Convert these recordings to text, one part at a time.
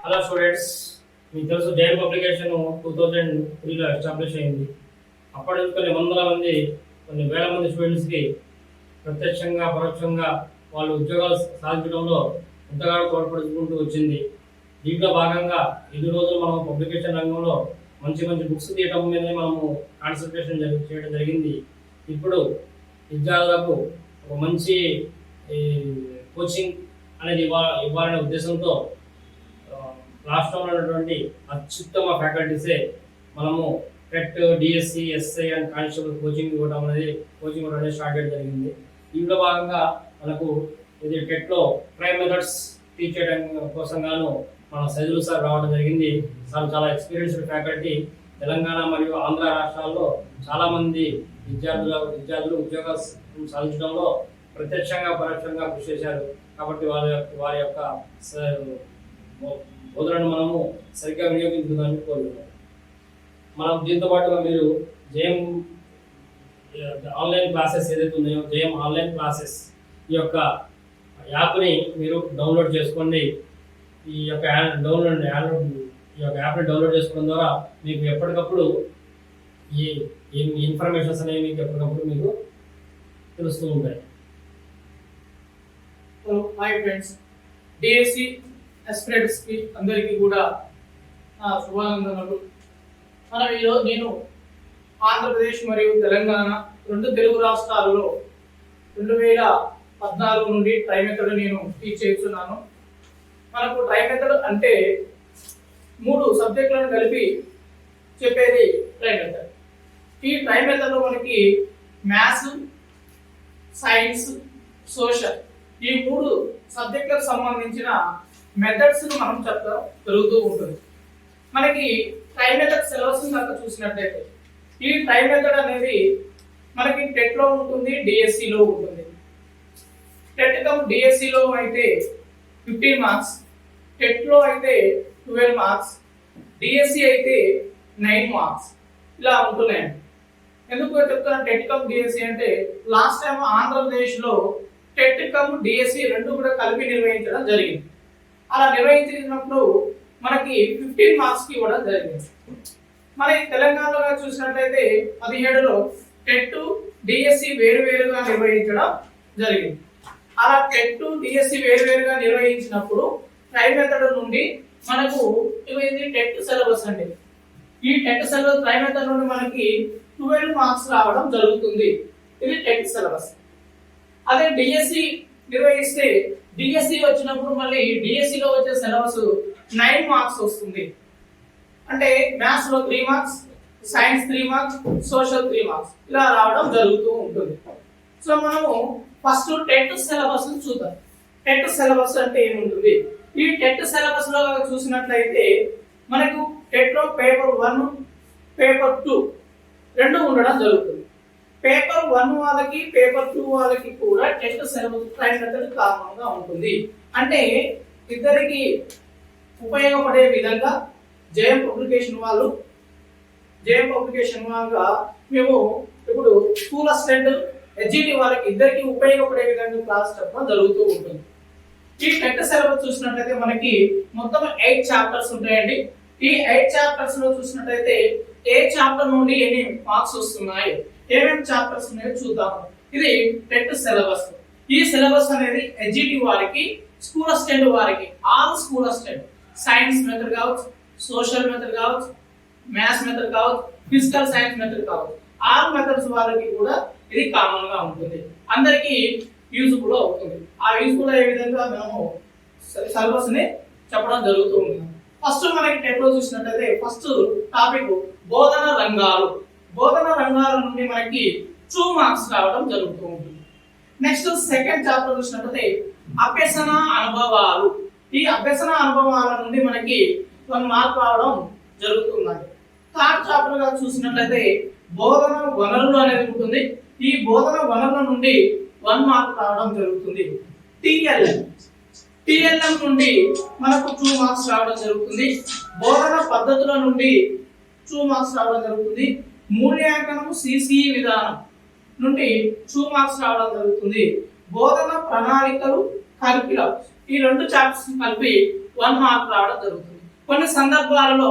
Hello students, మీకు తెలుసు Jain publication 2003లో establish అయింది. అప్పటి నుంచి కొన్ని వందల మంది, కొన్ని వేల మంది స్టూడెంట్స్కి ప్రత్యక్షంగా పరోక్షంగా వాళ్ళు ఉద్యోగాలు సాధించడంలో ఎంతగానో తోడ్పడుకుంటూ వచ్చింది. దీంట్లో భాగంగా ఇన్ని రోజులు మనం పబ్లికేషన్ రంగంలో మంచి మంచి బుక్స్ తీయటం మీదనే మనము కాన్సన్ట్రేషన్ చేయడం జరిగింది. ఇప్పుడు విద్యార్థులకు ఒక మంచి కోచింగ్ అనేది ఇవ్వాలనే ఉద్దేశంతో రాష్ట్రంలో ఉన్నటువంటి అత్యుత్తమ ఫ్యాకల్టీసే మనము TET, DSC, SI and constable coaching ఇవ్వడం అనేది స్టార్ట్ చేయడం జరిగింది. దీంట్లో భాగంగా మనకు ఇది టెట్లో ప్రైమ్ మెథడ్స్ టీచ్ చేయడం కోసం గాను మన సైదులు సార్ రావడం జరిగింది. సార్ చాలా ఎక్స్పీరియన్స్డ్ ఫ్యాకల్టీ. తెలంగాణ మరియు ఆంధ్ర రాష్ట్రాల్లో చాలామంది విద్యార్థులు ఉద్యోగాలు సాధించడంలో ప్రత్యక్షంగా పరోక్షంగా కృషి చేశారు. కాబట్టి వారి యొక్క బోధనను మనము సరిగ్గా వినియోగించుకుందామని కోరుతున్నాం. మనం దీంతో పాటుగా మీరు జేఎం ఆన్లైన్ క్లాసెస్ ఏదైతే ఉన్నాయో, జేఎం ఆన్లైన్ క్లాసెస్ ఈ యొక్క యాప్ని మీరు డౌన్లోడ్ చేసుకోండి. ఈ యొక్క యాప్ని డౌన్లోడ్ చేసుకోవడం ద్వారా మీకు ఎప్పటికప్పుడు ఈ ఇన్ఫర్మేషన్స్ అనేవి మీకు ఎప్పటికప్పుడు మీకు తెలుస్తూ ఉంటాయి. హాయ్ ఫ్రెండ్స్, డిఎస్సి ఆస్పిరెంట్స్ కి అందరికీ కూడా శుభానందనలు. నేను ఆంధ్రప్రదేశ్ మరియు తెలంగాణ రెండు తెలుగు రాష్ట్రాలలో 2014 నుండి ట్రై మెథడ్ నేను టీచ్ చేస్తున్నాను. మనకు ట్రై మెథడ్ అంటే 3 సబ్జెక్టులను కలిపి చెప్పేది ట్రై మెథడ్. ఈ ట్రై మెథడ్లో మనకి మ్యాథ్స్, సైన్స్, సోషల్ ఈ 3 సబ్జెక్టులకు సంబంధించిన మెథడ్స్ మనం చెప్పడం జరుగుతూ ఉంటుంది. మనకి ట్రై మెథడ్ సిలబస్ కనుక చూసినట్లయితే ఈ ట్రై మెథడ్ అనేది మనకి టెట్ లో ఉంటుంది, డిఎస్సి లో ఉంటుంది. టెట్ కమ్ డిఎస్సి లో అయితే 15 మార్క్స్, టెట్ లో అయితే 12 మార్క్స్, డిఎస్సి అయితే 9 మార్క్స్ ఇలా ఉంటున్నాయండి. ఎందుకు చెప్తున్నా టెట్ కమ్ డిఎస్సి అంటే లాస్ట్ టైం ఆంధ్రప్రదేశ్ లో టెట్ కమ్ డిఎస్సి రెండు కూడా కలిపి నిర్వహించడం జరిగింది. అలా నిర్వహించినప్పుడు మనకి 15 మార్క్స్ కి ఇవ్వడం జరిగింది. మరి తెలంగాణలో చూసినట్లయితే 17లో టెట్, డిఎస్సి వేరువేరుగా నిర్వహించడం జరిగింది. అలా టెట్, డిఎస్సి వేరువేరుగా నిర్వహించినప్పుడు ట్రై మెథడ్ నుండి మనకు ఇది టెట్ సిలబస్ అండి. ఈ టెట్ సిలబస్ ట్రై మెథడ్ నుండి మనకి 12 మార్క్స్ రావడం జరుగుతుంది. ఇది టెట్ సిలబస్. అదే డిఎస్సి నిర్వహిస్తే డిఎస్సి వచ్చినప్పుడు మళ్ళీ డిఎస్సి లో వచ్చే సిలబస్ 9 మార్క్స్ వస్తుంది. అంటే మ్యాథ్స్ లో 3 marks, science 3 marks, social 3 marks ఇలా రావడం జరుగుతూ ఉంటుంది. సో మనము ఫస్ట్ టెట్ సిలబస్ చూద్దాం. టెట్ సిలబస్ అంటే ఏముంటుంది? ఈ టెట్ సిలబస్ లో చూసినట్లయితే మనకు టెట్ లో పేపర్ 1, పేపర్ 2 రెండు ఉండడం జరుగుతుంది. పేపర్ 1 వాళ్ళకి, పేపర్ 2 వాళ్ళకి కూడా test syllabus try method common గా ఉంటుంది. అంటే ఇద్దరికి ఉపయోగపడే విధంగా జేఎం పబ్లికేషన్ వాళ్ళగా మేము ఇప్పుడు స్కూల్ అసిస్టెంట్, హెచ్జిటి వాళ్ళకి ఇద్దరికి ఉపయోగపడే విధంగా క్లాస్ చెప్పడం జరుగుతూ ఉంటుంది. ఈ టెట్ సిలబస్ చూసినట్లయితే మనకి మొత్తం 8 చాప్టర్స్ ఉంటాయండి. ఈ 8 చాప్టర్స్ లో చూసినట్లయితే ఏ చాప్టర్ నుండి ఎన్ని మార్క్స్ వస్తున్నాయి, ఏమేమి చాప్టర్స్ ఉన్నాయో చూద్దాం. ఇది టెట్ సిలబస్. ఈ సిలబస్ అనేది హెచ్జిటి వారికి, స్కూల్ అసిస్టెంట్ వారికి, all school assistant science method కావచ్చు, సోషల్ మెథడ్ కావచ్చు, మ్యాథ్స్ మెథడ్ కావచ్చు, ఫిజికల్ సైన్స్ మెథడ్ కావచ్చు, ఆల్ మెథడ్స్ వాళ్ళకి కూడా ఇది కామన్ గా ఉంటుంది. అందరికీ యూజ్ఫుల్ అవుతుంది. ఆ యూజ్ఫుల్ అయ్యే విధంగా మనము సిలబస్ ని చెప్పడం జరుగుతూ ఉంటుంది. ఫస్ట్ మనకి టెట్ లో చూసినట్లయితే ఫస్ట్ టాపిక్ బోధన రంగాలు. బోధన రంగాల నుండి మనకి 2 మార్క్స్ రావడం జరుగుతూ ఉంటుంది. నెక్స్ట్ సెకండ్ చాప్టర్ చూసినట్లయితే అభ్యసన అనుభవాలు. ఈ అభ్యసన అనుభవాల నుండి మనకి 1 మార్క్ రావడం జరుగుతుంది. థర్డ్ చాప్టర్ గా చూసినట్లయితే బోధన వనరులు అనేది ఉంటుంది. ఈ బోధన వనరుల నుండి 1 మార్క్ రావడం జరుగుతుంది. టిఎల్ఎం నుండి మనకు 2 మార్క్స్ రావడం జరుగుతుంది. బోధన పద్ధతుల నుండి 2 మార్క్స్ రావడం జరుగుతుంది. మూల్యాంకనం సిసిఈ విధానం నుండి 2 మార్క్స్ రావడం జరుగుతుంది. బోధన ప్రణాళికలు, కరిక్యులం ఈ 2 చాప్టర్స్ కలిపి 1 మార్క్ రావడం జరుగుతుంది. కొన్ని సందర్భాలలో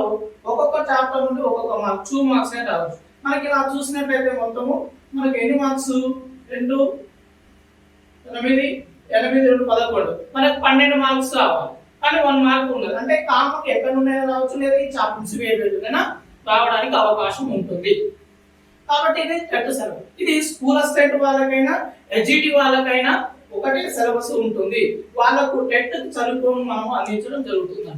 ఒక్కొక్క చాప్టర్ నుండి ఒక్కొక్క మార్క్ 2 మార్క్స్ రావచ్చు. మనకి ఇలా చూసినట్లయితే మొత్తము మనకి ఎన్ని మార్క్స్ 2 8 8 2 11 మనకి 12 మార్క్స్ రావాలి. కానీ 1 మార్క్ ఉన్నది అంటే కామకి ఎక్కడ నుండి రావచ్చు లేదా ఈ చాప్టర్స్ వేరేదైనా రావడానికి అవకాశం ఉంటుంది. కాబట్టి ఇది టెట్ సిలబస్. ఇది స్కూల్ అసిస్టెంట్ వాళ్ళకైనా ఎడ్జిటి వాళ్ళకైనా ఒకటే సిలబస్ ఉంటుంది. వాళ్ళకు టెట్ చదువుకొని మనం అందించడం జరుగుతుంది.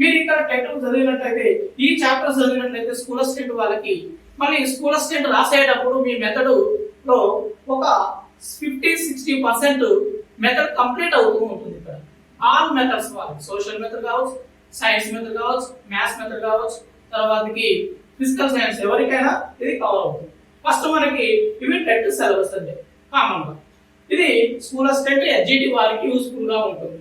మీరు ఇక్కడ టెట్ చదివినట్లయితే ఈ చాప్టర్ చదివినట్లయితే స్కూల్ అసిస్టెంట్ వాళ్ళకి మళ్ళీ స్కూల్ అసిస్టెంట్ రాసేటప్పుడు మీ మెథడ్ లో ఒక 50-60% మెథడ్ కంప్లీట్ అవుతూ ఉంటుంది. ఇక్కడ ఆల్ మెథడ్స్ వాళ్ళకి సోషల్ మెథడ్ కావచ్చు, సైన్స్ మెథడ్ కావచ్చు, మ్యాథ్స్ మెథడ్ కావచ్చు, తర్వాతకి ఫిజికల్ సైన్స్ ఎవరికైనా ఇది కవర్ అవుతుంది. ఫస్ట్ మనకి ఇవి టెట్ సిలబస్ అంటే కామన్ గా ఇది స్కూల్ అసిస్టెంట్ ఎడ్జిటి వారికి యూస్ఫుల్ గా ఉంటుంది.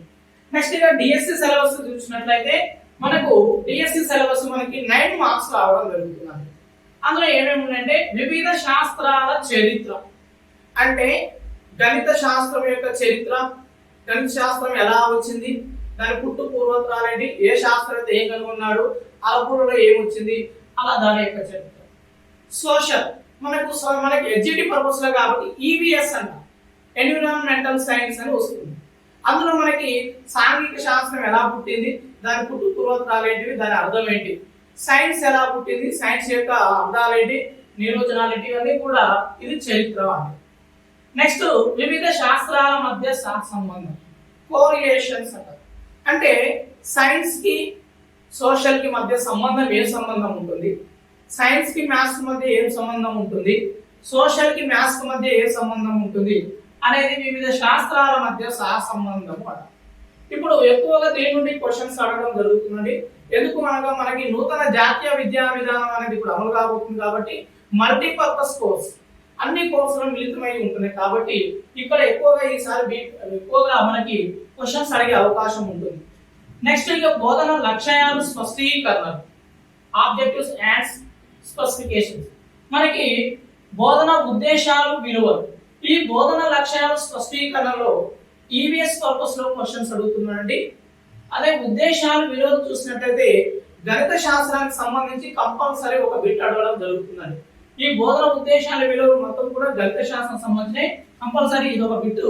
నెక్స్ట్ ఇక డిఎస్సి సిలబస్ చూసినట్లయితే మనకు డిఎస్సి సిలబస్ మనకి 9 మార్క్స్ రావడం జరుగుతుంది. అందులో ఏమేమి ఉన్నాయంటే వివిధ శాస్త్రాల చరిత్ర అంటే గణిత శాస్త్రం యొక్క చరిత్ర, గణిత శాస్త్రం ఎలా వచ్చింది, దాని పుట్టు పూర్వోత్తరాలు ఏంటి, ఏ శాస్త్రవేత్త ఏం కనుగొన్నాడు, అలపూర్లో ఏమొచ్చింది, అలా దాని యొక్క చరిత్ర. సోషల్ మనకి ఎడ్జిటి పర్పస్ లో కాబట్టి ఈవీఎస్ అంట ఎన్విరాన్మెంటల్ సైన్స్ అని వస్తుంది. అందులో మనకి సాంఘిక శాస్త్రం ఎలా పుట్టింది, దాని పుట్టు పూర్వోత్తరాలు ఏంటివి, దాని అర్థం ఏంటి, సైన్స్ ఎలా పుట్టింది, సైన్స్ యొక్క అర్థాలు ఏంటి, నిర్వచనాలు ఏంటి, ఇవన్నీ కూడా ఇది చరిత్ర అంటే. నెక్స్ట్ వివిధ శాస్త్రాల మధ్య సంబంధం కోరిలేషన్స్ అంటారు. అంటే సైన్స్ కి సోషల్ కి మధ్య సంబంధం ఏ సంబంధం ఉంటుంది, సైన్స్ కి మ్యాథ్స్ మధ్య ఏం సంబంధం ఉంటుంది, సోషల్ కి మ్యాథ్స్ మధ్య ఏ సంబంధం ఉంటుంది అనేది వివిధ శాస్త్రాల మధ్య సహసంబంధం అంటారు. ఇప్పుడు ఎక్కువగా దీని నుండి క్వశ్చన్స్ అడగడం జరుగుతుందండి. ఎందుకు అనగా మనకి నూతన జాతీయ విద్యా విధానం అనేది ఇప్పుడు అమలు కాబోతుంది కాబట్టి మల్టీపర్పస్ కోర్స్ అన్ని కోర్సులు మిళితమై ఉంటున్నాయి కాబట్టి ఇక్కడ ఎక్కువగా మనకి క్వశ్చన్స్ అడిగే అవకాశం ఉంటుంది. నెక్స్ట్ ఇక బోధన లక్ష్యాలు స్పష్టీకరణలు ఆబ్జెక్టివ్స్ అండ్ స్పెసిఫికేషన్స్ మనకి బోధన ఉద్దేశాలు విలువలు. ఈ బోధన లక్ష్యాలు స్పష్టీకరణలో ఈవీఎస్ పర్పస్ లో క్వశ్చన్స్ అడుగుతున్నారండి. అదే ఉద్దేశాలు విలువలు చూసినట్లయితే గణిత శాస్త్రానికి సంబంధించి కంపల్సరీ ఒక బిట్ అడగడం జరుగుతుందండి. ఈ బోధన ఉద్దేశాల విలువలు మొత్తం కూడా గణిత శాస్త్రం సంబంధించి కంపల్సరీ ఇది ఒక బిట్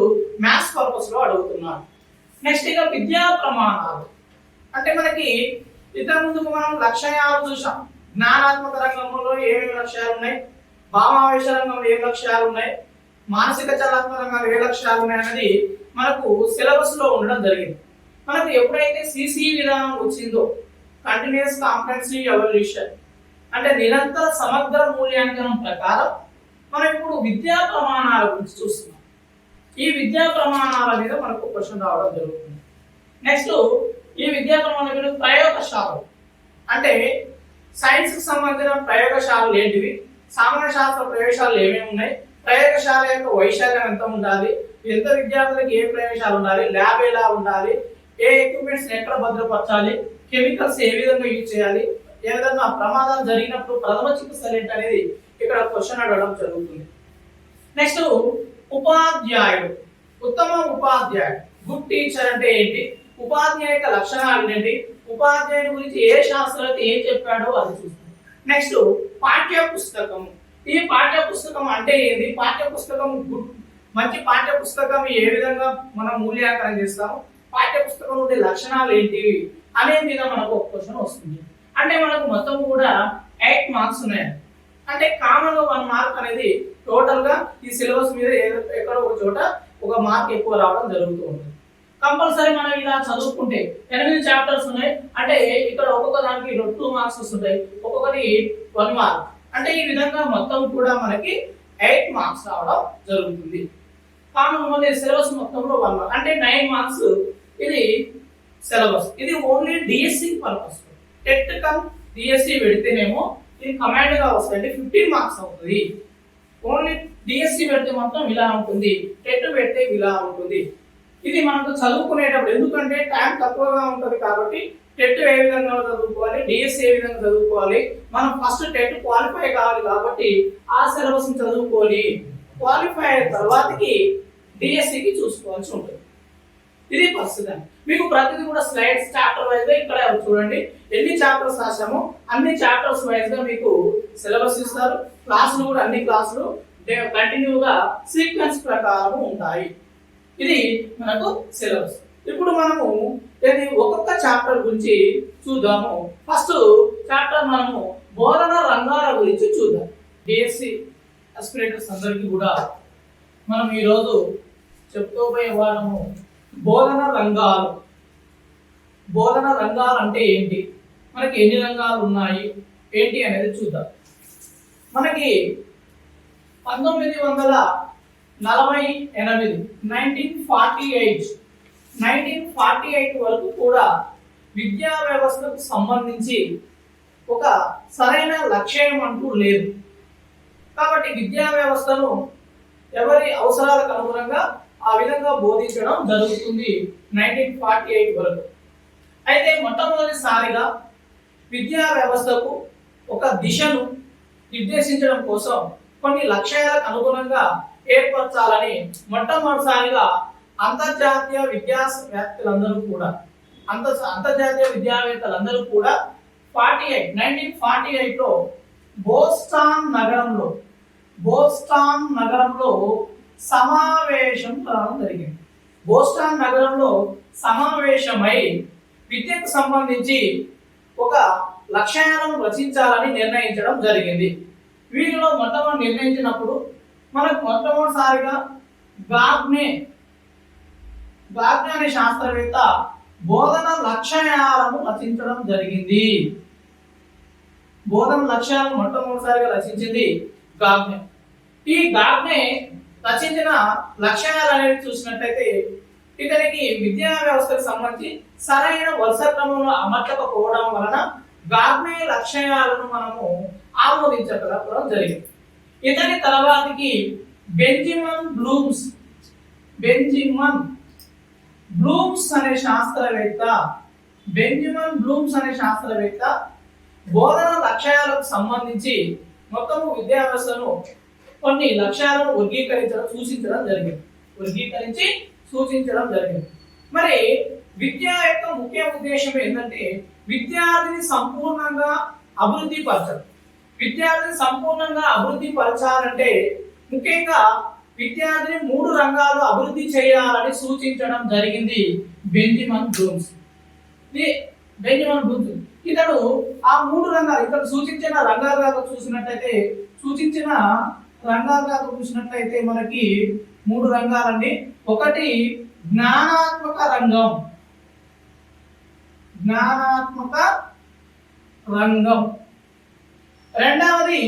మ్యాథ్స్ పర్పస్ లో అడుగుతున్నారు. నెక్స్ట్ ఇక విద్యా ప్రమాణాలు అంటే మనకి ఇంతకు ముందుకు మనం లక్ష్యాలు చూసాం. జ్ఞానాత్మక రంగంలో ఏమేమి లక్ష్యాలు ఉన్నాయి, భావావేశ రంగంలో ఏ లక్ష్యాలు ఉన్నాయి, మానసిక చలనాత్మక రంగంలో ఏ లక్ష్యాలు ఉన్నాయి అనేది మనకు సిలబస్ లో ఉండడం జరిగింది. మనకు ఎప్పుడైతే సిసి విధానం వచ్చిందో కంటిన్యూస్ కాంప్రహెన్సివ్ ఎవాల్యుయేషన్ అంటే నిరంతర సమగ్ర మూల్యాంకనం ప్రకారం మనం ఇప్పుడు విద్యా ప్రమాణాల గురించి చూస్తున్నాం. ఈ విద్యా ప్రమాణాల మీద మనకు క్వశ్చన్ రావడం జరుగుతుంది. నెక్స్ట్ ఈ విద్యా ప్రమాణాల మీద ప్రయోగశాలలు అంటే సైన్స్ కి సంబంధించిన ప్రయోగశాలలు ఏంటివి, సామాన్య శాస్త్ర ప్రయోగశాలలు ఏమేమి ఉన్నాయి, ప్రయోగశాల యొక్క వైశాల్యం ఎంత ఉండాలి, ఎంత విద్యార్థులకు ఏ ప్రయోగశాల ఉండాలి, ల్యాబ్ ఎలా ఉండాలి, ఏ ఎక్విప్మెంట్స్ ఎక్కడ భద్రపరచాలి, కెమికల్స్ ఏ విధంగా యూజ్ చేయాలి, ఏ విధంగా ప్రమాదాలు జరిగినప్పుడు ప్రథమ చికిత్సలు ఏంటి అనేది ఇక్కడ క్వశ్చన్ అడగడం జరుగుతుంది. నెక్స్ట్ ఉపాధ్యాయుడు, ఉత్తమ ఉపాధ్యాయుడు, గుడ్ టీచర్ అంటే ఏంటి, ఉపాధ్యాయ యొక్క లక్షణాలు ఏంటి, ఉపాధ్యాయుడి గురించి ఏ శాస్త్రవేత్త ఏం చెప్పాడో అది చూస్తాం. నెక్స్ట్ పాఠ్య పుస్తకం. ఈ పాఠ్య పుస్తకం అంటే ఏంటి, పాఠ్య పుస్తకం మంచి పాఠ్య పుస్తకం ఏ విధంగా మనం మూల్యాంకనం చేస్తాము, పాఠ్య పుస్తకం ఉండే లక్షణాలు ఏంటి అనే మీద మనకు ఒక క్వశ్చన్ వస్తుంది. అంటే మనకు మొత్తం కూడా 8 మార్క్స్ ఉన్నాయి. అంటే కామన్ గా 1 మార్క్ అనేది టోటల్ గా ఈ సిలబస్ మీద ఎక్కడో ఒక చోట ఒక మార్క్ ఎక్కువ రావడం జరుగుతూ ఉంటుంది. కంపల్సరీ మనం ఇలా చదువుకుంటే 8 చాప్టర్స్ ఉన్నాయి అంటే ఇక్కడ ఒక్కొక్క దానికి 2 మార్క్స్ వస్తుంటాయి, ఒక్కొక్కటి 1 మార్క్. అంటే ఈ విధంగా మొత్తం కూడా మనకి 8 మార్క్స్ రావడం జరుగుతుంది. కామన్ సిలబస్ మొత్తంలో 1 మార్క్ అంటే 9 మార్క్స్ ఇది సిలబస్. ఇది only DSC purpose. TET cum DSC పెడితేనేమో ఇది కమాండ్ గా వస్తుంది 15 మార్క్స్ అవుతుంది. ఓన్లీ డిఎస్సి పెడితే మొత్తం ఇలా ఉంటుంది, టెట్ పెడితే ఇలా ఉంటుంది. ఇది మనకు చదువుకునేటప్పుడు ఎందుకంటే టైం తక్కువగా ఉంటుంది కాబట్టి టెట్ ఏ విధంగా చదువుకోవాలి, డిఎస్సి ఏ విధంగా చదువుకోవాలి, మనం ఫస్ట్ టెట్ క్వాలిఫై కావాలి కాబట్టి ఆ సిలబస్ ని చదువుకొని క్వాలిఫై అయిన తర్వాతకి డిఎస్సికి చూసుకోవాల్సి ఉంటుంది. ఇది పరిస్థితి. మీకు ప్రతిదీ కూడా స్లైడ్స్ చాప్టర్ వైజ్ గా ఇక్కడ చూడండి ఎన్ని చాప్టర్స్ రాసామో అన్ని చాప్టర్స్ వైజ్ గా మీకు సిలబస్ ఇస్తారు. క్లాసులు కూడా అన్ని క్లాసులు కంటిన్యూగా సీక్వెన్స్ ప్రకారం ఉంటాయి. ఇది మనకు సిలబస్. ఇప్పుడు మనము ఒక్కొక్క చాప్టర్ గురించి చూద్దాము. ఫస్ట్ చాప్టర్ మనము బోధన రంగాల గురించి చూద్దాం. బీఎస్సీ అస్పిరేటర్స్ అందరికీ కూడా మనం ఈరోజు చెప్పుకోబోయే వారము బోధన రంగాలు. బోధన రంగాలు అంటే ఏంటి, మనకి ఎన్ని రంగాలు ఉన్నాయి ఏంటి అనేది చూద్దాం. మనకి 1948 వరకు కూడా విద్యా వ్యవస్థకు సంబంధించి ఒక సరైన లక్ష్యం అంటూ లేదు. కాబట్టి విద్యా వ్యవస్థను ఎవరి అవసరాలకు అనుగుణంగా ఆ విధంగా బోధించడం జరుగుతుంది 1948 వరకు. అయితే మొట్టమొదటిసారిగా విద్యా వ్యవస్థకు ఒక దిశను నిర్దేశించడం కోసం కొన్ని లక్ష్యాలకు అనుగుణంగా ఏర్పరచాలని మొట్టమొదటిసారిగా అంతర్జాతీయ విద్యావేత్తలందరూ కూడా 1948 లో బోస్టాన్ నగరంలో సమావేశం కావడం జరిగింది. బోస్టాన్ నగరంలో సమావేశమై విద్యకు సంబంధించి ఒక లక్ష్యాలను రచించాలని నిర్ణయించడం జరిగింది. వీరిలో మొట్టమొదటి నిర్ణయించినప్పుడు మనకు మొట్టమొదటిసారిగా గాగ్నే అనే శాస్త్రవేత్త బోధన లక్ష్యాలను రచించడం జరిగింది. బోధన లక్ష్యాలను మొట్టమొదటిసారిగా రచించింది గాగ్నే. ఈ గాగ్నే రచించిన లక్ష్యాలు అనేవి చూసినట్లయితే ఇతనికి విద్యా వ్యవస్థకు సంబంధించి సరైన వరుస క్రమంలో అమర్చకపోవడం వలన గాగ్నే లక్ష్యాలను మనము ఆమోదించకపోవడం జరిగింది. ఇతని తర్వాతకి బెంజమిన్ బ్లూమ్స్ అనే శాస్త్రవేత్త బోధన లక్ష్యాలకు సంబంధించి మొత్తము విద్యా వ్యవస్థను కొన్ని లక్ష్యాలను సూచించడం జరిగింది. మరి విద్య యొక్క ముఖ్య ఉద్దేశం ఏంటంటే విద్యార్థిని సంపూర్ణంగా అభివృద్ధి పరచాలంటే ముఖ్యంగా విద్యార్థిని 3 రంగాలు అభివృద్ధి చేయాలని సూచించడం జరిగింది బెంజమిన్ బ్లూమ్స్. ఇతడు ఆ 3 రంగాలు ఇక్కడ సూచించిన రంగాలుగా చూసినట్లయితే మనకి 3 రంగాలండి. ఒకటి జ్ఞానాత్మక రంగం, రెండవది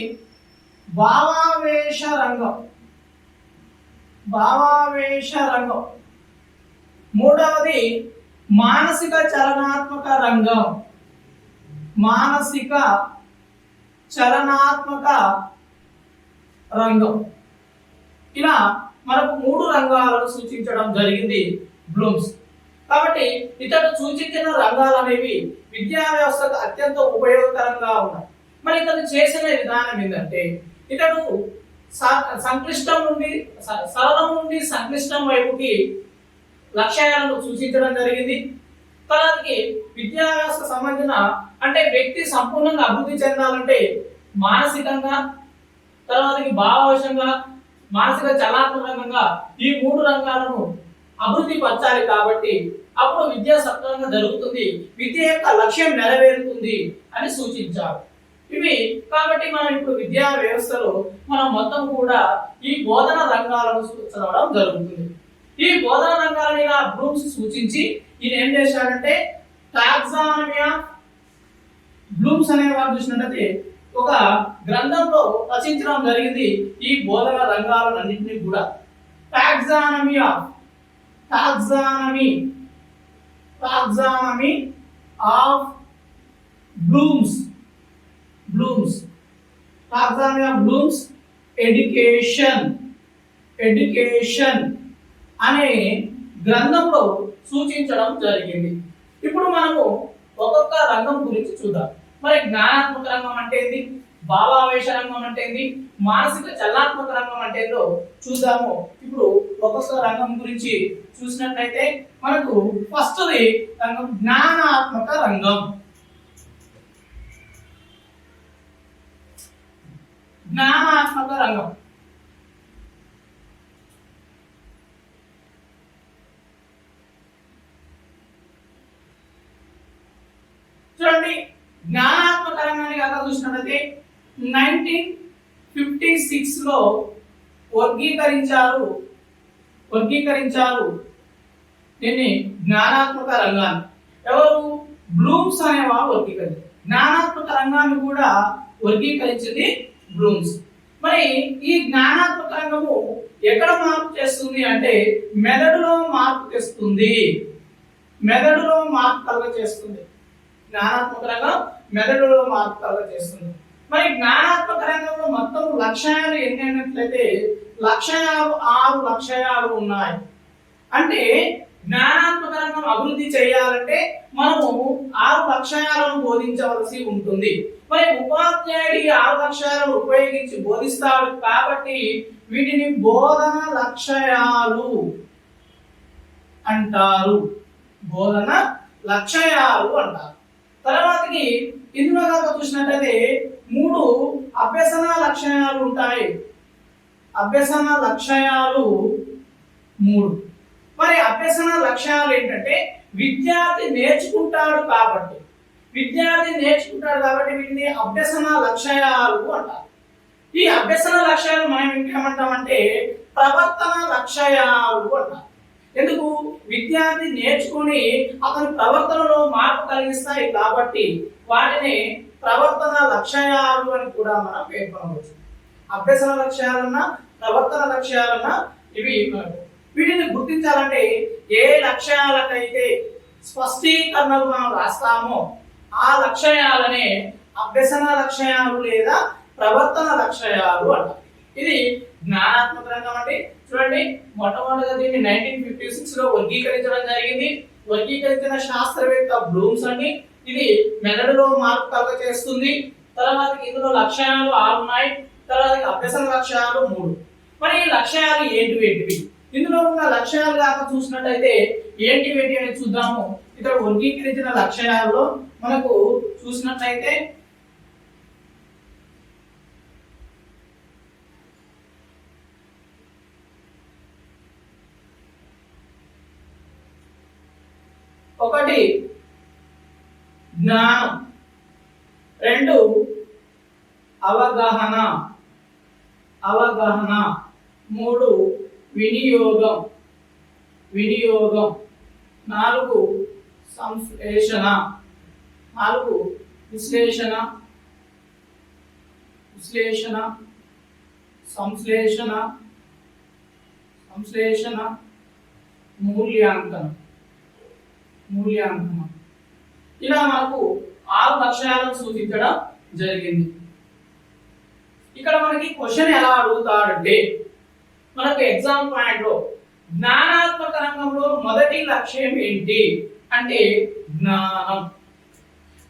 భావావేశ రంగం, మూడవది మానసిక చలనాత్మక రంగం. ఇలా మనకు 3 రంగాలను సూచించడం జరిగింది బ్లూమ్స్. కాబట్టి ఇతడు సూచించిన రంగాలు అనేవి విద్యా వ్యవస్థకు అత్యంత ఉపయోగకరంగా ఉన్నాయి. మరి ఇతడు చేసిన విధానం ఏంటంటే ఇతడు సరళం నుండి సంక్లిష్టం వైపుకి లక్ష్యాలను సూచించడం జరిగింది. తర్వాతకి విద్యా వ్యవస్థ సంబంధించిన అంటే వ్యక్తి సంపూర్ణంగా అభివృద్ధి చెందాలంటే మానసికంగా, తర్వాతకి భావవశంగా, మానసిక చలనాత్మకంగా ఈ 3 రంగాలను అభివృద్ధి పరచాలి. కాబట్టి అప్పుడు విద్య సక్రమంగా జరుగుతుంది, విద్య యొక్క లక్ష్యం నెరవేరుతుంది అని సూచించారు. కాబట్టి మనం ఇప్పుడు విద్యా వ్యవస్థలో మనం మొత్తం కూడా ఈ బోధన రంగాలను చదవడం జరుగుతుంది. ఈ బోధన రంగాలని బ్లూమ్స్ సూచించి ఈయన ఏం చేశాడంటే టాక్సానమీ ఆఫ్ బ్లూమ్స్ అనే వారు చూసినట్లయితే ఒక గ్రంథంలో రచించడం జరిగింది ఈ బోధన రంగాలన్నింటినీ కూడా. టాక్సానమీ ఆఫ్ బ్లూమ్స్ ఎడ్యుకేషన్ అనే గ్రంథంలో సూచించడం జరిగింది. ఇప్పుడు మనము ఒక్కొక్క రంగం గురించి చూద్దాం. మరి జ్ఞానాత్మక రంగం అంటే ఏంది, భావావేశ రంగం అంటే ఏంది, మానసిక చలనాత్మక రంగం అంటే ఏందో చూద్దాము. ఇప్పుడు ఒక్కొక్క రంగం గురించి చూసినట్లయితే మనకు ఫస్ట్ది రంగం జ్ఞానాత్మక రంగం. జ్ఞానాత్మక రంగం చూడండి. జ్ఞానాత్మక రంగాన్ని కనుక చూసినట్లయితే 1956 లో వర్గీకరించారు దీన్ని జ్ఞానాత్మక రంగాన్ని. ఎవరు? బ్లూమ్స్ అనేవారు వర్గీకరించారు. జ్ఞానాత్మక రంగాన్ని కూడా వర్గీకరించింది బ్లూమ్స్. మరి ఈ జ్ఞానాత్మక రంగము ఎక్కడ మార్పు చేస్తుంది అంటే మెదడులో మార్పు తెస్తుంది, మెదడులో మార్పు కలుగజేస్తుంది. జ్ఞానాత్మక రంగం మెదడులో మార్పు కలుగజేస్తుంది. మరి జ్ఞానాత్మక రంగంలో మొత్తం లక్ష్యాలు ఎన్ని అన్నట్లయితే 6 లక్ష్యాలు ఉన్నాయి. అంటే జ్ఞానాత్మక రంగం అభివృద్ధి చేయాలంటే మనము 6 లక్ష్యాలను బోధించవలసి ఉంటుంది. మరి ఉపాధ్యాయుడు 6 లక్ష్యాలను ఉపయోగించి బోధిస్తాడు కాబట్టి వీటిని బోధన లక్ష్యాలు అంటారు. బోధన లక్ష్యాలు అంటారు. తర్వాతకి ఇందులో కనుక చూసినట్లయితే 3 అభ్యసన లక్ష్యాలు ఉంటాయి. అభ్యసన లక్ష్యాలు 3. మరి అభ్యసన లక్ష్యాలు ఏంటంటే విద్యార్థి నేర్చుకుంటాడు కాబట్టి వీటిని అభ్యసన లక్ష్యాలు అంటారు. ఈ అభ్యసన లక్ష్యాలు మనం ఇంకేమంటామంటే ప్రవర్తన లక్ష్యాలు అంటారు. ఎందుకు? విద్యార్థి నేర్చుకుని అతని ప్రవర్తనలో మార్పు కలిగిస్తాయి కాబట్టి వాటిని ప్రవర్తన లక్ష్యాలు అని కూడా మనం పేర్కొనవచ్చు. అభ్యసన లక్ష్యాలన్నా ప్రవర్తన లక్ష్యాలన్నా ఇవి వీటిని గుర్తించాలంటే ఏ లక్ష్యాలకైతే స్పష్టీకరణలు మనం రాస్తామో ఆ లక్ష్యాలనే అభ్యసన లక్ష్యాలు లేదా ప్రవర్తన లక్ష్యాలు అంటారు. ఇది జ్ఞానాత్మక రంగం అండి. చూడండి, మొట్టమొదటిగా దీన్ని 1956 లో వర్గీకరించడం జరిగింది. వర్గీకరించిన శాస్త్రవేత్త బ్లూమ్స్ అండి. ఇది మెదడులో మార్పు కలుగజేస్తుంది. తర్వాత ఇందులో లక్ష్యాలు 6 ఉన్నాయి. తర్వాత అభ్యసన లక్ష్యాలు 3. మరి ఈ లక్ష్యాలు ఏంటివి? ఇందులో ఉన్న లక్ష్యాలు కాక చూసినట్టయితే ఏంటివి అని చూద్దాము. ఇక్కడ వర్గీకరించిన లక్ష్యాలలో మనకు చూసినట్లయితే ఒకటి జ్ఞానం, 2 అవగాహన, 3 వినియోగం, 4 సంశ్లేషణ, సంశ్లేషణ, మూల్యాంకనం. ఇలా మనకు 6 లక్ష్యాలను సూచించడం జరిగింది. ఇక్కడ మనకి క్వశ్చన్ ఎలా అడుగుతాడంటే మనకు ఎగ్జామ్ పాయింట్ లో జ్ఞానాత్మక రంగంలో మొదటి లక్ష్యం ఏంటి అంటే జ్ఞానం.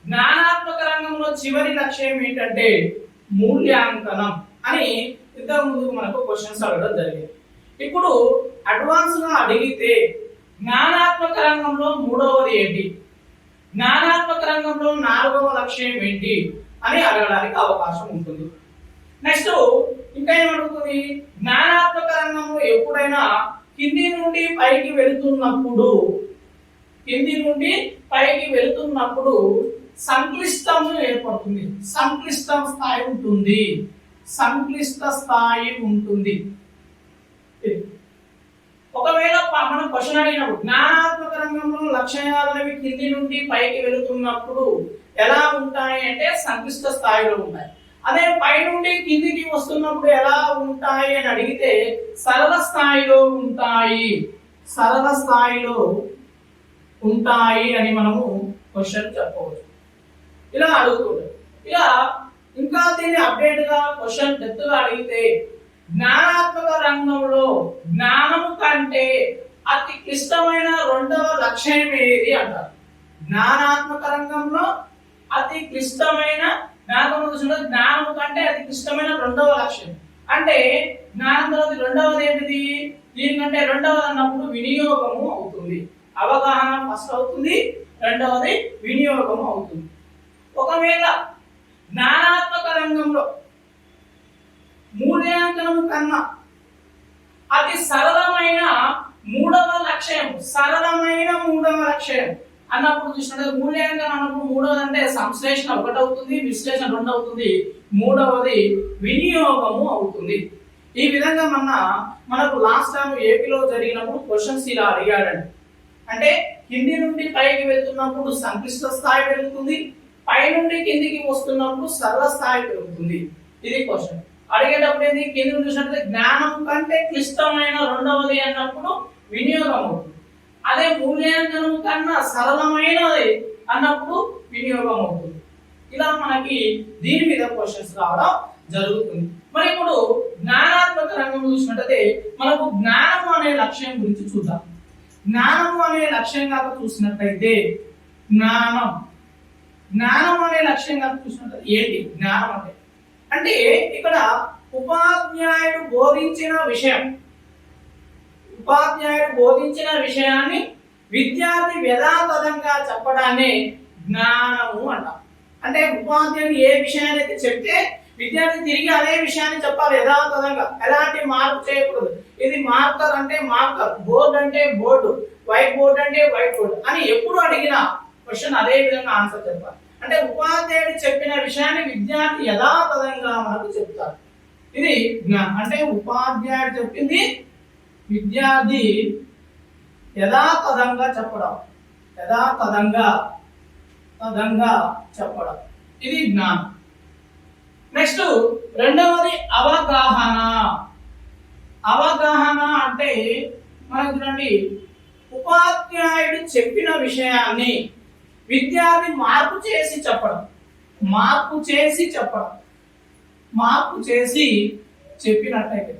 జ్ఞానాత్మక రంగంలో చివరి లక్ష్యం ఏంటంటే మూల్యాంకనం అని ఇంతకు ముందు మనకు క్వశ్చన్స్ అడగడం జరిగింది. ఇప్పుడు అడ్వాన్స్ గా అడిగితే జ్ఞానాత్మక రంగంలో 3వది ఏంటి, జ్ఞానాత్మక రంగంలో 4వ లక్ష్యం ఏంటి అని అడగడానికి అవకాశం ఉంటుంది. నెక్స్ట్ ఇంకా ఏమడుగుతుంది, జ్ఞానాత్మక రంగంలో ఎప్పుడైనా కింది నుండి పైకి వెళుతున్నప్పుడు సంక్లిష్టం ఏర్పడుతుంది. సంక్లిష్ట స్థాయి ఉంటుంది. ఒకవేళ మనం క్వశ్చన్ అడిగినప్పుడు జ్ఞానాత్మక రంగంలో లక్ష్యాలనేవి కింది నుండి పైకి వెళుతున్నప్పుడు ఎలా ఉంటాయి అంటే సంక్లిష్ట స్థాయిలో ఉంటాయి. అదే పై నుండి కిందికి వస్తున్నప్పుడు ఎలా ఉంటాయి అని అడిగితే సరళ స్థాయిలో ఉంటాయి అని మనము క్వశ్చన్ చెప్పవచ్చు. ఇలా అడుగుతుంటారు. ఇలా ఇంకా దీన్ని అప్డేట్ గా క్వశ్చన్ డెప్త్ గా అడిగితే జ్ఞానాత్మక రంగంలో జ్ఞానం కంటే అతి క్లిష్టమైన 2వ లక్ష్యం ఏది అంటారు. జ్ఞానాత్మక రంగంలో అతి క్లిష్టమైన జ్ఞానం కంటే అతి క్లిష్టమైన 2వ లక్ష్యం అంటే జ్ఞానం తర్వాత 2వది ఏంటిది దీనికంటే రెండవది అన్నప్పుడు వినియోగము అవుతుంది. అవగాహన ఫస్ట్ అవుతుంది, రెండవది వినియోగము అవుతుంది. ఒకవేళ జ్ఞానాత్మక రంగంలో మూల్యాంకనం కన్నా అతి సరళమైన మూడవ లక్ష్యం అన్నప్పుడు చూసినట్టు మూల్యాంకనం అన్నప్పుడు మూడవది అంటే సంశ్లేషణ ఒకటి అవుతుంది, విశ్లేషణ రెండు అవుతుంది, మూడవది వినియోగము అవుతుంది. ఈ విధంగా మనకు లాస్ట్ టైం ఏపీలో జరిగినప్పుడు క్వశ్చన్స్ ఇలా అడిగాడండి. అంటే కింది నుండి పైకి వెళ్తున్నప్పుడు సంక్లిష్ట స్థాయి పెరుగుతుంది, పై నుండి కిందికి వస్తున్నప్పుడు సరళ స్థాయి పెరుగుతుంది. ఇది క్వశ్చన్ అడిగేటప్పుడు ఏంది, కింది నుండి చూసినట్లయితే జ్ఞానం కంటే క్లిష్టమైన రెండవది అన్నప్పుడు వినియోగం అవుతుంది. అదే మూల్యాంకనం కన్నా సరళమైనది అన్నప్పుడు వినియోగం అవుతుంది. ఇలా మనకి దీని మీద క్వశ్చన్స్ రావడం జరుగుతుంది. మరి ఇప్పుడు జ్ఞానాత్మక రంగం చూసినట్లయితే మనకు జ్ఞానం అనే లక్ష్యం గురించి చూద్దాం. జ్ఞానం అనే లక్ష్యంగా చూసినట్లయితే జ్ఞానం అనే లక్ష్యంగా చూసినట్లయితే ఏంటి జ్ఞానం అంటే ఇక్కడ ఉపాధ్యాయుడు బోధించిన విషయాన్ని విద్యార్థి యథాతథంగా చెప్పడాన్ని జ్ఞానము అంటాం. అంటే ఉపాధ్యాయుడు ఏ విషయాన్ని అయితే చెప్తే విద్యార్థి తిరిగి అదే విషయాన్ని చెప్పాలి యథాతథంగా, ఎలాంటి మార్పు చేయకూడదు. ఇది మార్కర్ అంటే మార్కర్, బోర్డు అంటే బోర్డు, వైట్ బోర్డు అంటే వైట్ బోర్డు అని ఎప్పుడు అడిగినా క్వశ్చన్ అదే విధంగా ఆన్సర్ చెప్పాలి. అంటే ఉపాధ్యాయుడు చెప్పిన విషయాన్ని విద్యార్థి యథాతథంగా మనకు చెప్తారు. ఇది అంటే ఉపాధ్యాయుడు చెప్పింది విద్యార్థి యథాతథంగా చెప్పడం, ఇది జ్ఞానం. నెక్స్ట్ రెండవది అవగాహన అంటే మనం చూడండి, ఉపాధ్యాయుడు చెప్పిన విషయాన్ని విద్యార్థి మార్పు చేసి చెప్పినట్టయితే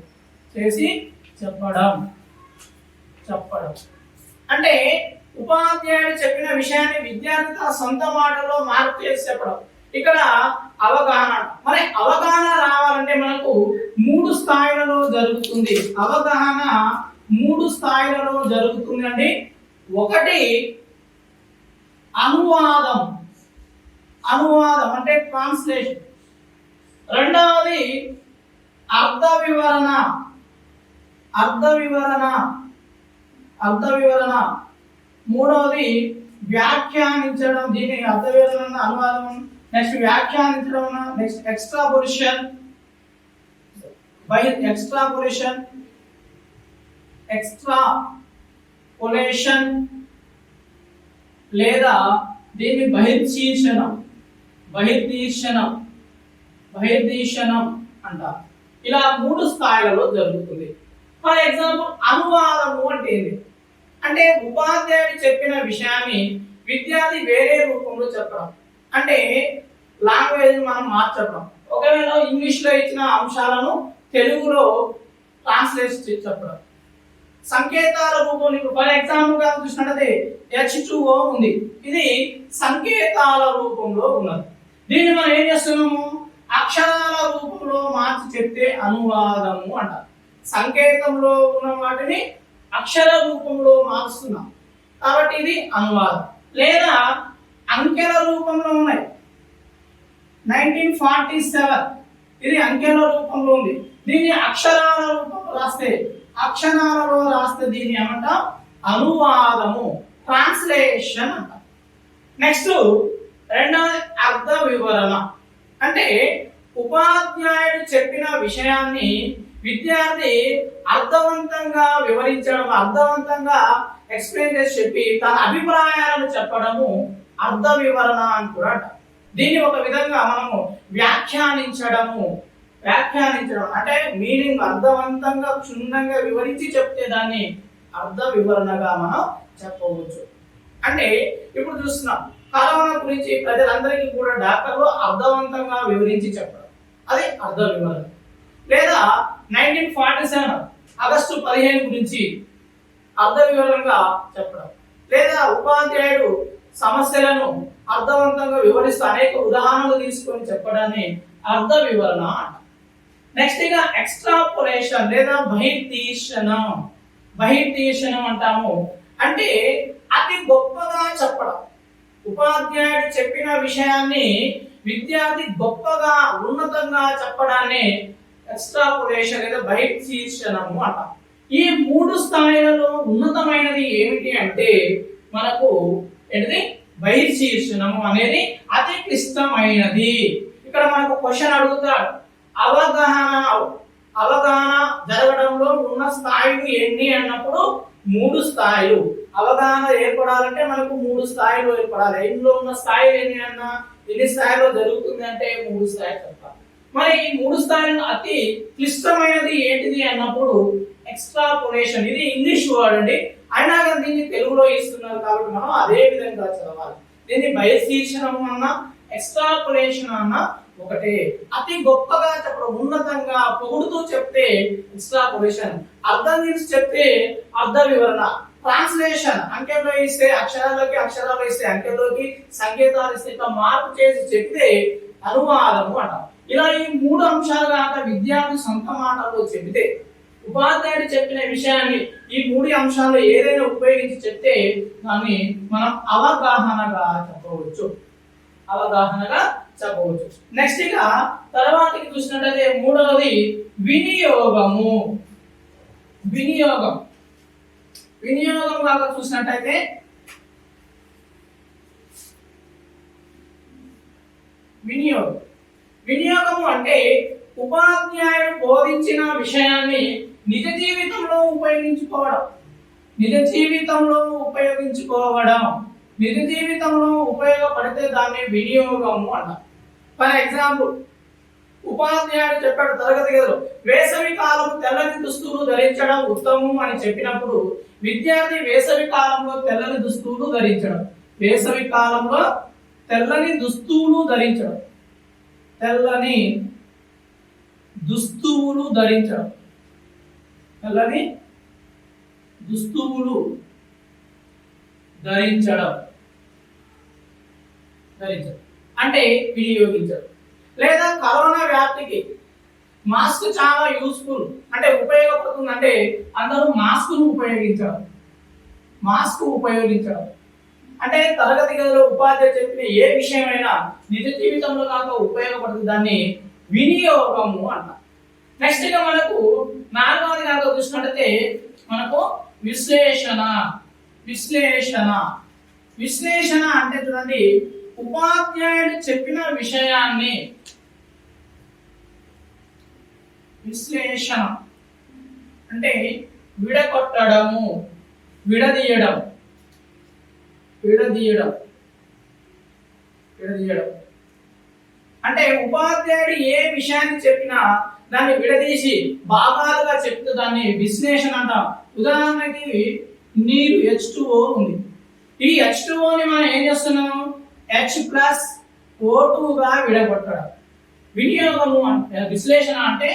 చెప్పడం అంటే ఉపాధ్యాయుడు చెప్పిన విషయాన్ని విద్యార్థి తన సొంత మాటలో మార్పు చేసి చెప్పడం. ఇక్కడ అవగాహన. మరి అవగాహన రావాలంటే మనకు 3 స్థాయిలలో జరుగుతుంది. అవగాహన 3 స్థాయిలలో జరుగుతుంది అండి. ఒకటి అనువాదం అంటే ట్రాన్స్లేషన్. రెండవది అర్థ వివరణ. మూడవది వ్యాఖ్యానించడం. దీని అర్థ వివరణ, అనువాదం. నెక్స్ట్ వ్యాఖ్యానించడం, నెక్స్ట్ ఎక్స్ట్రాపోలేషన్ లేదా దీన్ని బహిర్దీక్షణం అంటారు. ఇలా 3 స్థాయిలలో జరుగుతుంది. ఫర్ ఎగ్జాంపుల్ అనువాదము అంటే ఏంటి అంటే ఉపాధ్యాయుడు చెప్పిన విషయాన్ని విద్యార్థి వేరే రూపంలో చెప్పడం. అంటే లాంగ్వేజ్ మనం మార్చడం. ఒకవేళ ఇంగ్లీష్ లో ఇచ్చిన అంశాలను తెలుగులో ట్రాన్స్లేట్ చెప్పడం. సంకేతాల రూపంలో ఫర్ ఎగ్జాంపుల్ గా చూసినట్లయితే H2O ఉంది, ఇది సంకేతాల రూపంలో ఉన్నది. దీన్ని మనం ఏం చేస్తున్నాము, అక్షరాల రూపంలో మార్చి చెప్తే అనువాదము అంటారు. సంకేతంలో ఉన్న వాటిని అక్షర రూపంలో మారుస్తున్నాం కాబట్టి ఇది అనువాదం. లేదా అంకెల రూపంలో ఉన్నాయి. 1947 ఇది అంకెల రూపంలో ఉంది, దీన్ని అక్షరాల రూపంలో రాస్తే దీన్ని ఏమంటాం, అనువాదము, ట్రాన్స్లేషన్ అంటాం. నెక్స్ట్ రెండవది అర్థ వివరణ. అంటే ఉపాధ్యాయుడు చెప్పిన విషయాన్ని విద్యార్థి అర్థవంతంగా వివరించడం, అర్థవంతంగా ఎక్స్ప్లెయిన్ చేసి చెప్పి తన అభిప్రాయాలను చెప్పడము అర్థ వివరణ అని కూడా అంటారు. దీన్ని ఒక విధంగా మనము వ్యాఖ్యానించడం అంటే మీనింగ్ అర్థవంతంగా క్షుణ్ణంగా వివరించి చెప్తే దాన్ని అర్థ వివరణగా మనం చెప్పవచ్చు. అంటే ఇప్పుడు చూస్తున్నాం కరోనా గురించి ప్రజలందరికీ కూడా డాక్టర్లు అర్థవంతంగా వివరించి చెప్పడం, అది అర్థ వివరణ. లేదా 1947 ఆగస్టు 15 గురించి అర్థ వివరంగా చెప్పడం. లేదా ఉపాధ్యాయుడు సమస్యలను అర్థవంతంగా వివరిస్తూ అనేక ఉదాహరణలు తీసుకొని చెప్పడాన్ని అర్థ వివరణ అంటారు. నెక్స్ట్ ఇక ఎక్స్ట్రాపోలేషన్ లేదా బహిర్దీక్షణం. బహిర్దీర్శనం అంటాము. అంటే అతి గొప్పగా చెప్పడం, ఉపాధ్యాయుడు చెప్పిన విషయాన్ని విద్యార్థి గొప్పగా ఉన్నతంగా చెప్పడాన్ని ఎక్స్ట్రాపులేషన్ లేదా బహిర్దీర్శనము అంటాం. ఈ మూడు స్థాయిలలో ఉన్నతమైనది ఏమిటి అంటే మనకు ఏంటిది బహిర్దీర్శనము అనేది అతి క్లిష్టమైనది. ఇక్కడ మనకు క్వశ్చన్ అడుగుతాడు, అవగాహన జరగడంలో ఉన్న స్థాయిలు ఎన్ని అన్నప్పుడు 3 స్థాయిలు. అవగాహన ఏర్పడాలంటే మనకు 3 స్థాయిలు ఏర్పడాలి. ఇందులో ఉన్న స్థాయిలు ఎన్ని అన్నా ఎన్ని స్థాయిలో జరుగుతుంది అంటే 3 స్థాయిలు చెప్పాలి. మరి ఈ 3 స్థాయిలను అతి క్లిష్టమైనది ఏంటిది అన్నప్పుడు ఎక్స్ట్రాపులేషన్. ఇది ఇంగ్లీష్ వర్డ్ అండి, అయినా కానీ దీన్ని తెలుగులో ఇస్తున్నారు కాబట్టి మనం అదే విధంగా చదవాలి. దీన్ని బహిర్దీర్శనం అన్న ఎక్స్ట్రాపులేషన్ అన్న ఒకటే. అతి గొప్పగా చెప్పడం, ఉన్నతంగా పొగుడుతూ చెప్తే ఎక్స్ట్రాపులేషన్, అర్థం చేసి చెప్తే అర్థ వివరణ, ట్రాన్స్లేషన్ అంకెల్లో ఇస్తే అక్షరాలకి, అక్షరాలు ఇస్తే అంకెల్లోకి, సంకేతాలు ఇస్తే ఇట్లా మార్పు చేసి చెప్తే అనువాదము అంటాం. ఇలా ఈ 3 అంశాలు కనుక విద్యార్థి సొంత మాటల్లో చెబితే, ఉపాధ్యాయుడు చెప్పిన విషయాన్ని ఈ 3 అంశాలు ఏదైనా ఉపయోగించి చెప్తే దాన్ని మనం అవగాహనగా చెప్పవచ్చు. అవగాహనగా చెప్పవచ్చు. నెక్స్ట్ ఇక తర్వాతకి చూసినట్లయితే మూడవది వినియోగము. వినియోగం కాక చూసినట్టయితే వినియోగము అంటే ఉపాధ్యాయుడు బోధించిన విషయాన్ని నిజ జీవితంలో ఉపయోగించుకోవడం. నిజ జీవితంలో ఉపయోగపడితే దాన్ని వినియోగము అంటారు. ఫర్ ఎగ్జాంపుల్, ఉపాధ్యాయుడు చెప్పాడు తరగతి గదిలో వేసవి కాలం తెల్లని దుస్తులు ధరించడం ఉత్తమం అని చెప్పినప్పుడు విద్యార్థి వేసవి కాలంలో తెల్లని దుస్తులు ధరించడం, వేసవి కాలంలో తెల్లని దుస్తువులు ధరించడం, తెల్లని దుస్తువులు ధరించడం, తెల్లని దుస్తువులు ధరించడం అంటే వినియోగించడం. లేదా కరోనా వ్యాప్తికి మాస్క్ చాలా యూస్ఫుల్ అంటే ఉపయోగపడుతుంది అంటే అందరూ మాస్క్ ఉపయోగించడం అంటే తరగతి గదిలో ఉపాధ్యాయుడు చెప్పిన ఏ విషయమైనా నిజ జీవితంలో కాక ఉపయోగపడుతుంది, దాన్ని వినియోగము అంటాం. నెక్స్ట్ గా మనకు 4వది కనుక చూసినట్టయితే మనకు విశ్లేషణ అంటే చూడండి, ఉపాధ్యాయుడు చెప్పిన విషయాన్ని విశ్లేషణ అంటే విడగొట్టడము, విడదీయడం అంటే ఉపాధ్యాయుడు ఏ విషయాన్ని చెప్పినా దాన్ని విడదీసి భాగాలుగా చెప్తే దాన్ని విశ్లేషణ అంటాం. ఉదాహరణకి నీరు H2O ఉంది. ఈ H2O ని మనం ఏం చేస్తున్నాం, H+O2 గా విడగొట్టడం. వినియోగము అంటే విశ్లేషణ అంటే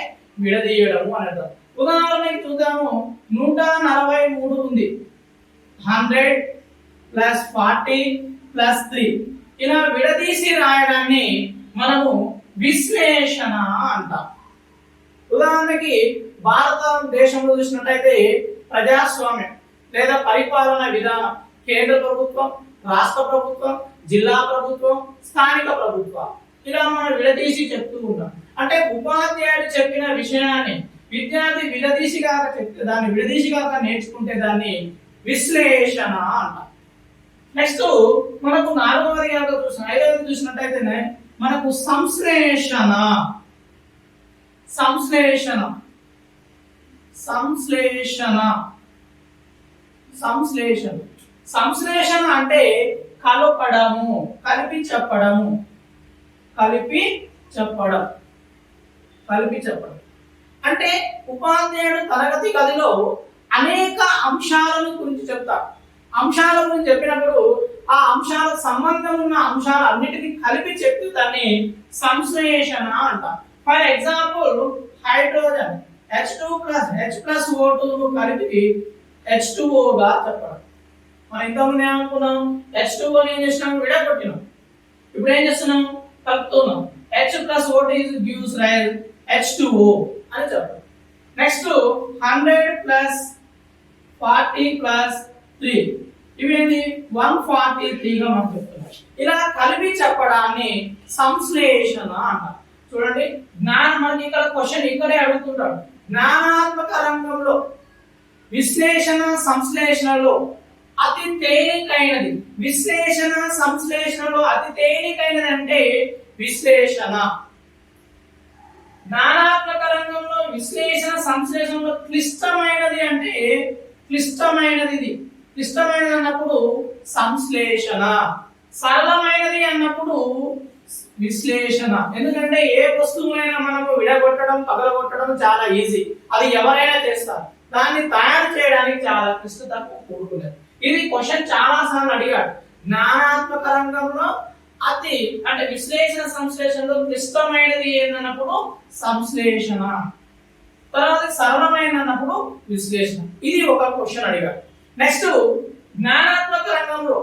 విడదీయడము అని అర్థం. ఉదాహరణకి చూద్దాము, 143 ఉంది, 100 + 40 + 3 ఇలా విడదీసి రాయడాన్ని మనము విశ్లేషణ అంటాం. ఉదాహరణకి భారతదేశంలో చూసినట్టయితే ప్రజాస్వామ్యం లేదా పరిపాలన విధానం, కేంద్ర ప్రభుత్వం, రాష్ట్ర ప్రభుత్వం, జిల్లా ప్రభుత్వం, స్థానిక ప్రభుత్వం, ఇలా మనం విడదీసి చెప్తూ ఉంటాం. అంటే ఉపాధ్యాయుడు చెప్పిన విషయాన్ని విద్యార్థి విడదీసి కాక చెప్తే, దాన్ని విడదీసి కాక నేర్చుకుంటే దాన్ని విశ్లేషణ అంటాం. నెక్స్ట్ మనకు 4వది కనుక చూసిన 5వది చూసినట్టయితే మనకు సంశ్లేషణ అంటే కలపడము, కలిపి చెప్పడం. అంటే ఉపాధ్యాయుడు తరగతి గదిలో అనేక అంశాల గురించి చెప్తారు. అంశాల గురించి చెప్పినప్పుడు ఆ అంశాలకు సంబంధం ఉన్న అంశాలన్నిటిని కలిపి చెప్తూ దాన్ని సంశ్లేషణ అంటాం. ఫర్ ఎగ్జాంపుల్, హైడ్రోజన్ H2+H+O2 కలిపి H2O గా చెప్పడం. మనం ఇంతకుముందు ఏమనుకున్నాం, H2O ని ఏం చేసినాం, విడగొట్టినాం. ఇప్పుడు ఏం చేస్తున్నాం, కలుపుతున్నాం. H+O2 gives rise H2O అని చెప్పడం. నెక్స్ట్ 100 + 40 ప్లస్ 3 ఇవేంటి 143 గా మనం చెప్తున్నాం. ఇలా కలిపి చెప్పడాన్ని సంశ్లేషణ అంటారు. చూడండి జ్ఞానం మనకి ఇక్కడ క్వశ్చన్ ఇక్కడే అడుగుతుంటాడు. జ్ఞానాత్మక రంగంలో విశ్లేషణ సంశ్లేషణలో అతి తేలికైనది, విశ్లేషణ సంశ్లేషణలో అతి తేలికైనది అంటే విశ్లేషణ. జ్ఞానాత్మక రంగంలో విశ్లేషణ సంశ్లేషణలో క్లిష్టమైనది అంటే క్లిష్టమైనది అన్నప్పుడు సంశ్లేషణ, సరళమైనది అన్నప్పుడు విశ్లేషణ. ఎందుకంటే ఏ వస్తువునైనా మనకు విడగొట్టడం పగలగొట్టడం చాలా ఈజీ, అది ఎవరైనా చేస్తారు. దాన్ని తయారు చేయడానికి చాలా క్లిష్టతతో కూడుకున్నది. ఇది క్వశ్చన్ చాలా సార్లు అడిగాడు. జ్ఞానాత్మక రంగంలో అతి అంటే విశ్లేషణ సంశ్లేషణలో క్లిష్టమైనది ఏందన్నప్పుడు సంశ్లేషణ, తర్వాత సరళమైన అన్నప్పుడు విశ్లేషణ. ఇది ఒక క్వశ్చన్ అడిగాడు. నెక్స్ట్ జ్ఞానాత్మక రంగంలో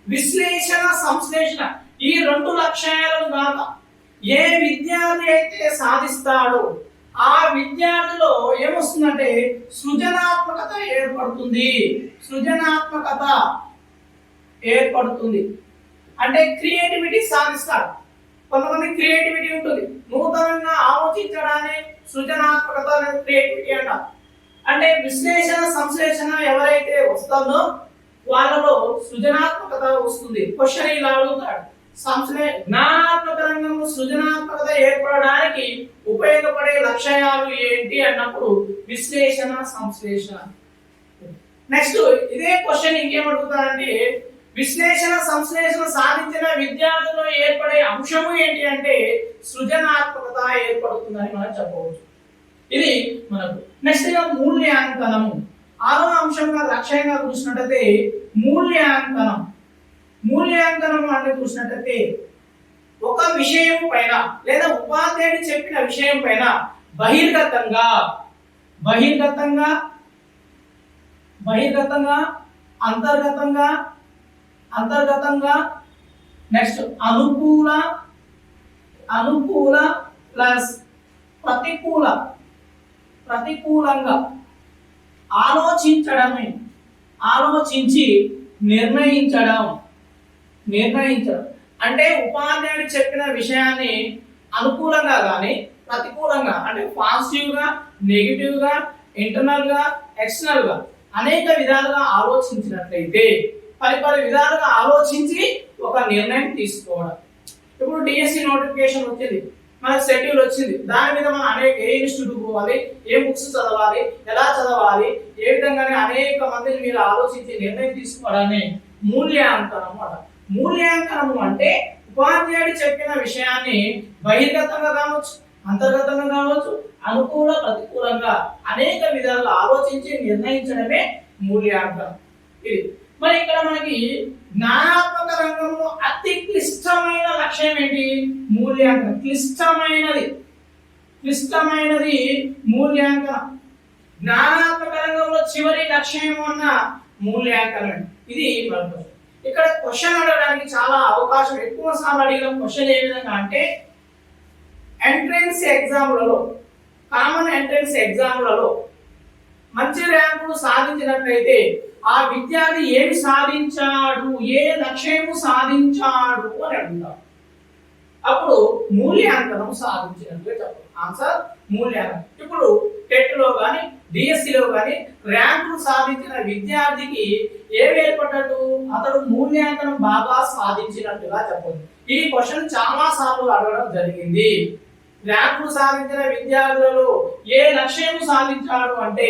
విశ్లేషణ సంశ్లేషణ ఈ రెండు లక్ష్యాలను గాక ఏ విద్యార్థి అయితే సాధిస్తాడో ఆ విద్యార్థిలో ఏమొస్తుందంటే సృజనాత్మకత ఏర్పడుతుంది. సృజనాత్మకత ఏర్పడుతుంది అంటే క్రియేటివిటీ సాధిస్తాడు. కొంతమంది క్రియేటివిటీ ఉంటుంది, నూతనంగా ఆలోచించడాన్ని సృజనాత్మకత క్రియేటివిటీ అంటారు. అంటే విశ్లేషణ సంశ్లేషణ ఎవరైతే వస్తుందో వాళ్ళలో సృజనాత్మకత వస్తుంది. క్వశ్చన్ ఇలా అడుగుతాడు, జ్ఞానాత్మక రంగంలో సృజనాత్మకత ఏర్పడడానికి ఉపయోగపడే లక్ష్యాలు ఏంటి అన్నప్పుడు విశ్లేషణ సంశ్లేషణ. నెక్స్ట్ ఇదే క్వశ్చన్ ఇంకేమడుగుతాడంటే విశ్లేషణ సంశ్లేషణ సాధించిన విద్యార్థుల్లో ఏర్పడే అంశము ఏంటి అంటే సృజనాత్మకత ఏర్పడుతుందని మనం చెప్పవచ్చు. ఇది మనకు నెక్స్ట్ గా మూల్యాంకనము. ఆరవ అంశంగా లక్ష్యంగా చూసినట్టయితే మూల్యాంకనం. మూల్యాంకనం అంటే చూసినట్టయితే ఒక విషయం పైన లేదా ఉపాధ్యాయుడు చెప్పిన విషయం పైన బహిర్గతంగా అంతర్గతంగా నెక్స్ట్ అనుకూల ప్లస్ ప్రతికూలంగా ఆలోచించి నిర్ణయించడం అంటే ఉపాధ్యాయుడు చెప్పిన విషయాన్ని అనుకూలంగా కానీ ప్రతికూలంగా అంటే పాజిటివ్ గా నెగిటివ్ గా ఇంటర్నల్ గా ఎక్స్టర్నల్ గా అనేక విధాలుగా ఆలోచించినట్లయితే పలు విధాలుగా ఆలోచించి ఒక నిర్ణయం తీసుకోవడం. ఇప్పుడు డిఎస్సి నోటిఫికేషన్ వచ్చింది, మనకు షెడ్యూల్ వచ్చింది, దాని మీద మనం అనేక ఏ ఇన్స్టిట్యూట్ పోవాలి, ఏ బుక్స్ చదవాలి, ఎలా చదవాలి, ఏ విధంగానే అనేక మందిని మీరు ఆలోచించి నిర్ణయం తీసుకోవడాన్ని మూల్యాంకనం అంట. మూల్యాంకనము అంటే ఉపాధ్యాయుడు చెప్పిన విషయాన్ని బహిర్గతంగా కావచ్చు, అంతర్గతంగా కావచ్చు, అనుకూల ప్రతికూలంగా అనేక విధాలుగా ఆలోచించి నిర్ణయించడమే మూల్యాంకనం. ఇది మరి ఇక్కడ మనకి జ్ఞానాత్మక రంగంలో అతి క్లిష్టమైన లక్ష్యం ఏంటి? మూల్యాంకనం. క్లిష్టమైనది మూల్యాంకనం. జ్ఞానాత్మక రంగంలో చివరి లక్ష్యం ఉన్న మూల్యాంకనం. ఇది మనకు ఇక్కడ క్వశ్చన్ అడగడానికి చాలా అవకాశం ఎక్కువ సార్లు అడిగిన క్వశ్చన్ ఏ విధంగా అంటే ఎంట్రన్స్ ఎగ్జామ్లలో, కామన్ ఎంట్రన్స్ ఎగ్జామ్లలో మంచి ర్యాంకులు సాధించినట్లయితే ఆ విద్యార్థి ఏమి సాధించాడు, ఏ లక్ష్యము సాధించాడు అని అడుగుతారు. అప్పుడు మూల్యాంకనం సాధించినట్లే చెప్పాలి. ఆన్సర్ మూల్యాంకనం. ఇప్పుడు టెట్ లో కానీ డిఎస్సిలో కానీ ర్యాంకులు సాధించిన విద్యార్థికి ఏమి ఏర్పడ్డట్టు? అతడు మూల్యాంకనం బాగా సాధించినట్టుగా చెప్పదు. ఈ క్వశ్చన్ చాలా సార్లు అడగడం జరిగింది. ర్యాంకులు సాధించిన విద్యార్థులలో ఏ లక్ష్యం సాధించాడు అంటే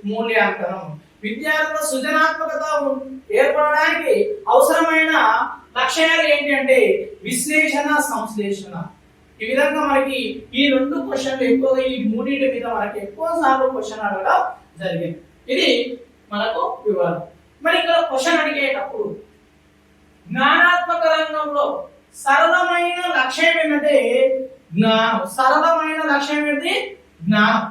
మూల్యాంకనం. విద్యార్థుల సృజనాత్మకత ఏర్పడడానికి అవసరమైన లక్ష్యాలు ఏంటి అంటే విశ్లేషణ సంశ్లేషణ. ఈ విధంగా మనకి ఈ రెండు క్వశ్చన్లు ఎక్కువగా ఈ మూడింటి మీద మనకి ఎక్కువ సార్లు క్వశ్చన్ అడగడం జరిగింది. ఇది మనకు వివరం. మరి ఇక్కడ క్వశ్చన్ అడిగేటప్పుడు జ్ఞానాత్మక రంగంలో సరళమైన లక్ష్యం ఏంటంటే జ్ఞానం. సరళమైన లక్ష్యం ఏంటి? జ్ఞానం.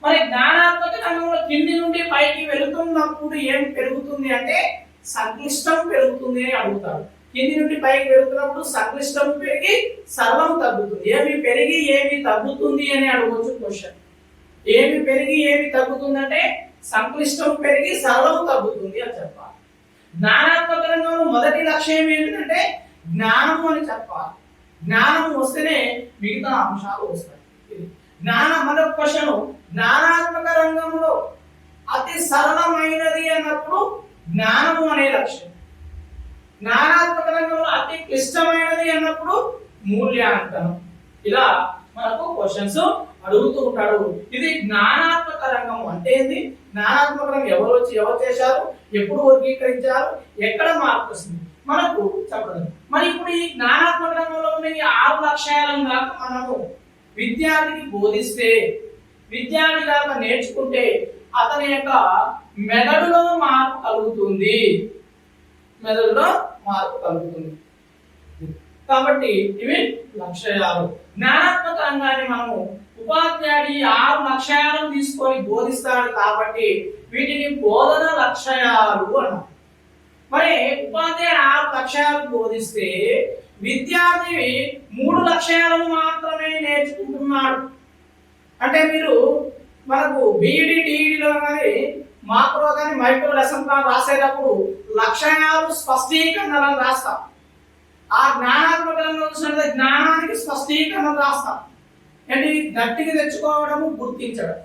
మరి జ్ఞానాత్మక రంగంలో కింది నుండి పైకి వెళుతున్నప్పుడు ఏం పెరుగుతుంది అంటే సంక్లిష్టం పెరుగుతుంది అని అడుగుతారు. కింది నుండి పైకి వెళుతున్నప్పుడు సంక్లిష్టం పెరిగి సరళం తగ్గుతుంది. ఏమి పెరిగి ఏమి తగ్గుతుంది అని అడగవచ్చు క్వశ్చన్. ఏమి పెరిగి ఏమి తగ్గుతుంది అంటే సంక్లిష్టం పెరిగి సరళం తగ్గుతుంది అని చెప్పాలి. జ్ఞానాత్మక రంగంలో మొదటి లక్ష్యం ఏంటంటే జ్ఞానము అని చెప్పాలి. జ్ఞానం వస్తేనే మిగతా అంశాలు వస్తాయి. జ్ఞానం మన క్వశ్చన్, జ్ఞానాత్మక రంగంలో అతి సరళమైనది అన్నప్పుడు జ్ఞానము అనే లక్ష్యం, జ్ఞానాత్మక రంగంలో అతి క్లిష్టమైనది అన్నప్పుడు మూల్యాంకనం. ఇలా మనకు క్వశ్చన్స్ అడుగుతూ ఉంటాడు. ఇది జ్ఞానాత్మక రంగం అంటే ఏంది, జ్ఞానాత్మక రంగం ఎవరు వచ్చి ఎవరు చేశారు, ఎప్పుడు వర్గీకరించారు, ఎక్కడ మార్పు వస్తుంది మనకు చెప్పడం. మరి ఇప్పుడు ఈ జ్ఞానాత్మక రంగంలో ఉన్న ఈ 6 లక్ష్యాలను కాక మనము విద్యార్థికి బోధిస్తే, విద్యార్థి కాక నేర్చుకుంటే అతని యొక్క మెదడులో మార్పు కలుగుతుంది, మెదడులో మార్పు కలుగుతుంది. కాబట్టి ఇవి లక్ష్యాలు. జ్ఞానాత్మక రంగాన్ని మనము ఉపాధ్యాయుడు 6 లక్ష్యాలను తీసుకొని బోధిస్తాడు కాబట్టి వీటిని బోధన లక్ష్యాలు అన్నాం. మరి ఉపాధ్యాయుడు 6 లక్ష్యాలు బోధిస్తే విద్యార్థి 3 లక్ష్యాలను మాత్రమే నేర్చుకుంటున్నాడు. అంటే మీరు మనకు బీఈడి డిఈడిలో కానీ మాక్రో కానీ మైక్రో లెసన్ ప్లాన్ రాసేటప్పుడు లక్ష్యాలు స్పష్టీకరణలను రాస్తాం. ఆ జ్ఞానాత్మక రంగంలో జ్ఞానానికి స్పష్టీకరణ రాస్తాం. అంటే గట్టిగా తెచ్చుకోవడము, గుర్తించడం.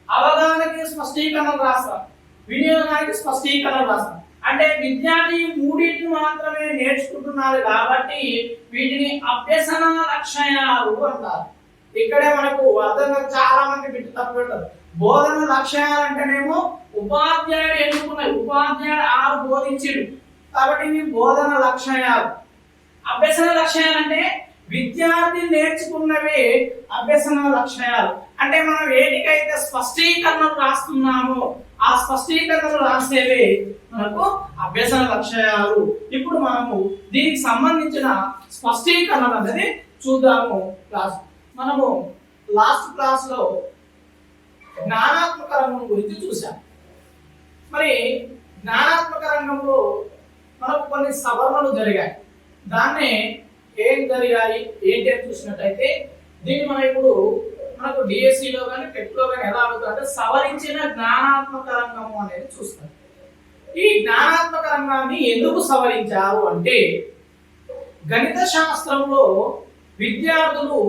అవగాహనకి స్పష్టీకరణ రాస్తాం, వినియోగానికి స్పష్టీకరణ రాస్తాం. అంటే విద్యార్థి 3 మాత్రమే నేర్చుకుంటున్నారు కాబట్టి వీటిని అభ్యసన లక్ష్యాలు అంటారు. ఇక్కడే మనకు అర్థంగా చాలా మంది బిడ్డ తప్పు. బోధన లక్ష్యాలు అంటేనేమో ఉపాధ్యాయుడు ఎన్నుకున్నాయి, ఉపాధ్యాయుడు 6 బోధించాడు కాబట్టి ఇవి బోధన లక్ష్యాలు. అభ్యసన లక్ష్యాలు అంటే విద్యార్థి నేర్చుకున్నవే అభ్యసన లక్ష్యాలు. అంటే మనం వేటికైతే స్పష్టీకరణలు రాస్తున్నామో ఆ స్పష్టీకరణలు రాసేవే మనకు అభ్యసన లక్ష్యాలు. ఇప్పుడు మనము దీనికి సంబంధించిన స్పష్టీకరణ అనేది చూద్దాము. మనము లాస్ట్ క్లాస్ లో జ్ఞానాత్మక రంగం గురించి చూసాం. మరి జ్ఞానాత్మక రంగంలో మనకు కొన్ని సవరణలు జరిగాయి. దాన్నే ఏం జరిగాయి ఏంటి అని చూసినట్టయితే దీన్ని మనం ఇప్పుడు మనకు డిఎస్సిలో కానీ టెట్లో కానీ ఎలా అవుతుందంటే సవరించిన జ్ఞానాత్మక రంగము అనేది చూస్తాం. ఈ జ్ఞానాత్మక రంగాన్ని ఎందుకు సవరించారు అంటే గణిత శాస్త్రంలో విద్యార్థులు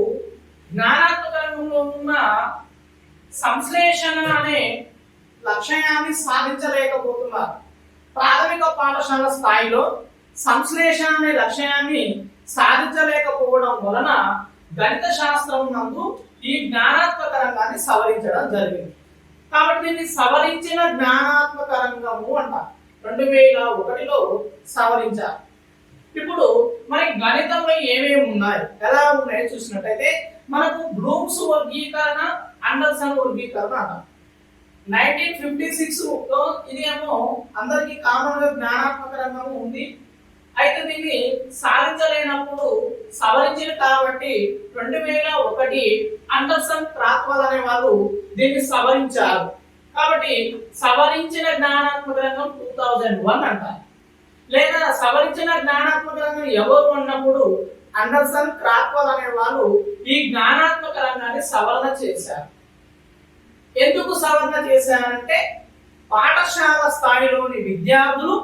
జ్ఞానాత్మక రంగంలో ఉన్న సంశ్లేషణ అనే లక్ష్యాన్ని సాధించలేకపోతున్నారు. ప్రాథమిక పాఠశాల స్థాయిలో సంశ్లేషణ అనే లక్ష్యాన్ని సాధించలేకపోవడం వలన గణిత శాస్త్రం నందు ఈ జ్ఞానాత్మక రంగాన్ని సవరించడం జరిగింది. కాబట్టి దీన్ని సవరించిన జ్ఞానాత్మక రంగము అంటారు. 2001లో సవరించారు. ఇప్పుడు మరి గణితంలో ఏమేమి ఉన్నాయి, ఎలా ఉన్నాయో చూసినట్టయితే మనకు బ్లూమ్స్ వర్గీకరణ, అండర్సన్ వర్గీకరణ అంటారు. 1956 లో ఇది ఏమో అందరికి కామన్ గా జ్ఞానాత్మక రంగము ఉంది. అయితే దీన్ని సాధించలేనప్పుడు సవరించారు కాబట్టి 2001 అండర్సన్ క్రాత్వెల్ అనే వాళ్ళు దీన్ని సవరించారు. కాబట్టి సవరించిన జ్ఞానాత్మక రంగం 2001 అంటారు. లేదా సవరించిన జ్ఞానాత్మక రంగం ఎవరు అన్నప్పుడు అండర్సన్ క్రాత్వెల్ అనే వాళ్ళు ఈ జ్ఞానాత్మక రంగాన్ని సవరణ చేశారు. ఎందుకు సవరణ చేశారంటే పాఠశాల స్థాయిలోని విద్యార్థులు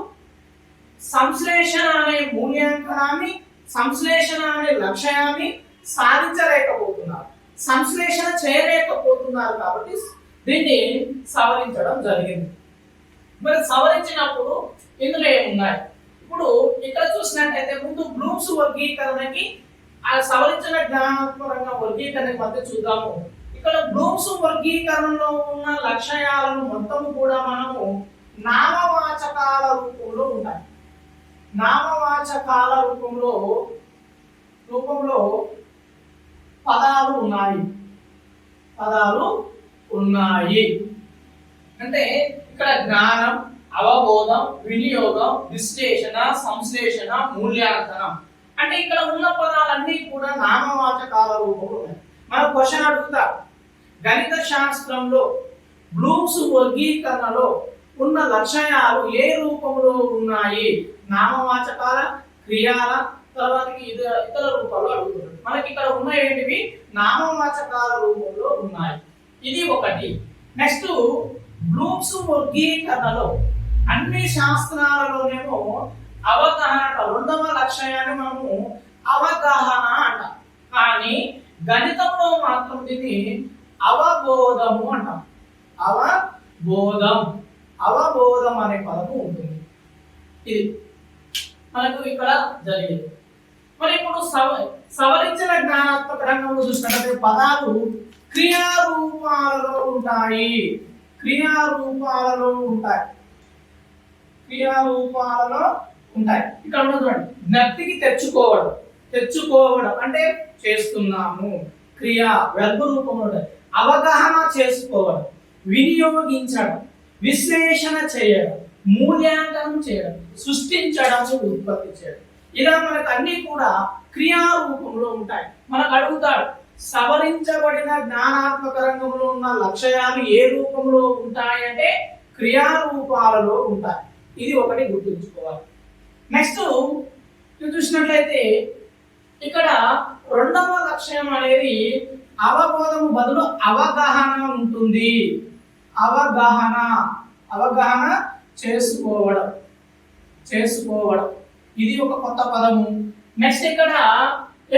సంశ్లేషణ అనే మూల్యాంకనాన్ని, సంశ్లేషణ అనే లక్ష్యాన్ని సాధించలేకపోతున్నారు, సంశ్లేషణ చేయలేకపోతున్నారు. కాబట్టి దీన్ని సవరించడం జరిగింది. మరి సవరించినప్పుడు ఇందులో ఏమున్నాయి, ఇప్పుడు ఇక్కడ చూసినట్టయితే ముందు బ్లూమ్స్ వర్గీకరణకి ఆ సవరించిన జ్ఞానాత్మక రంగం వర్గీకరణకి మధ్య చూద్దాము. ఇక్కడ బ్లూమ్స్ వర్గీకరణలో ఉన్న లక్ష్యాలను మొత్తం కూడా మనము నామవాచకాల రూపంలో ఉంటాయి. నామవాచకాల రూపంలో పదాలు ఉన్నాయి. అంటే ఇక్కడ జ్ఞానం, అవబోధం, వినియోగం, విశ్లేషణ, సంశ్లేషణ, మూల్యాంకనం అంటే ఇక్కడ ఉన్న పదాలన్నీ కూడా నామవాచకాల రూపంలో ఉన్నాయి. మన క్వశ్చన్ అడుగుతా, గణిత శాస్త్రంలో బ్లూమ్స్ వర్గీకరణలో ఉన్న లక్ష్యాలు ఏ రూపంలో ఉన్నాయి? నామవాచకాల, క్రియాల, తర్వాత ఇతర రూపాల్లో అడుగుతున్నాడు. మనకి ఇక్కడ ఉన్న ఏంటివి నామవాచకాల రూపంలో ఉన్నాయి. ఇది ఒకటి. నెక్స్ట్ బ్లూమ్స్ వర్గీకరణలో అన్ని శాస్త్రాలలోనేమో అవగాహన రెండవ లక్ష్యాన్ని మనము అవగాహన అంటాం. కానీ గణితంలో మాత్రం దీన్ని అవబోధము అంటాం. అవబోధం అనే పదము ఉంటుంది. ఇది మనకు ఇక్కడ జరిగేది. మరి ఇప్పుడు సవరించిన జ్ఞానాత్మక రంగంలో చూసినట్లయితే పదాలు క్రియారూపాలలో ఉంటాయి. ఇక్కడ చూడండి, జ్ఞప్తికి తెచ్చుకోవడం అంటే చేస్తున్నాము, క్రియ వెర్బ్ రూపంలో ఉంటాయి. అవగాహన చేసుకోవడం, వినియోగించడం, విశ్లేషణ చేయడం, మూల్యాంకనం చేయడం, సృష్టించడం, ఉత్పత్తి చేయడం, ఇలా మనకు అన్ని కూడా క్రియా రూపంలో ఉంటాయి. మనకు అడుగుతాడు సవరించబడిన జ్ఞానాత్మక రంగంలో ఉన్న లక్ష్యాలు ఏ రూపంలో ఉంటాయంటే క్రియా రూపాలలో ఉంటాయి. ఇది ఒకటి గుర్తుంచుకోవాలి. నెక్స్ట్ చూసినట్లయితే ఇక్కడ రెండవ లక్ష్యం అనేది అవబోధము బదులు అవగాహన ఉంటుంది. అవగాహన చేసుకోవడం. ఇది ఒక కొత్త పదము. నెక్స్ట్ ఇక్కడ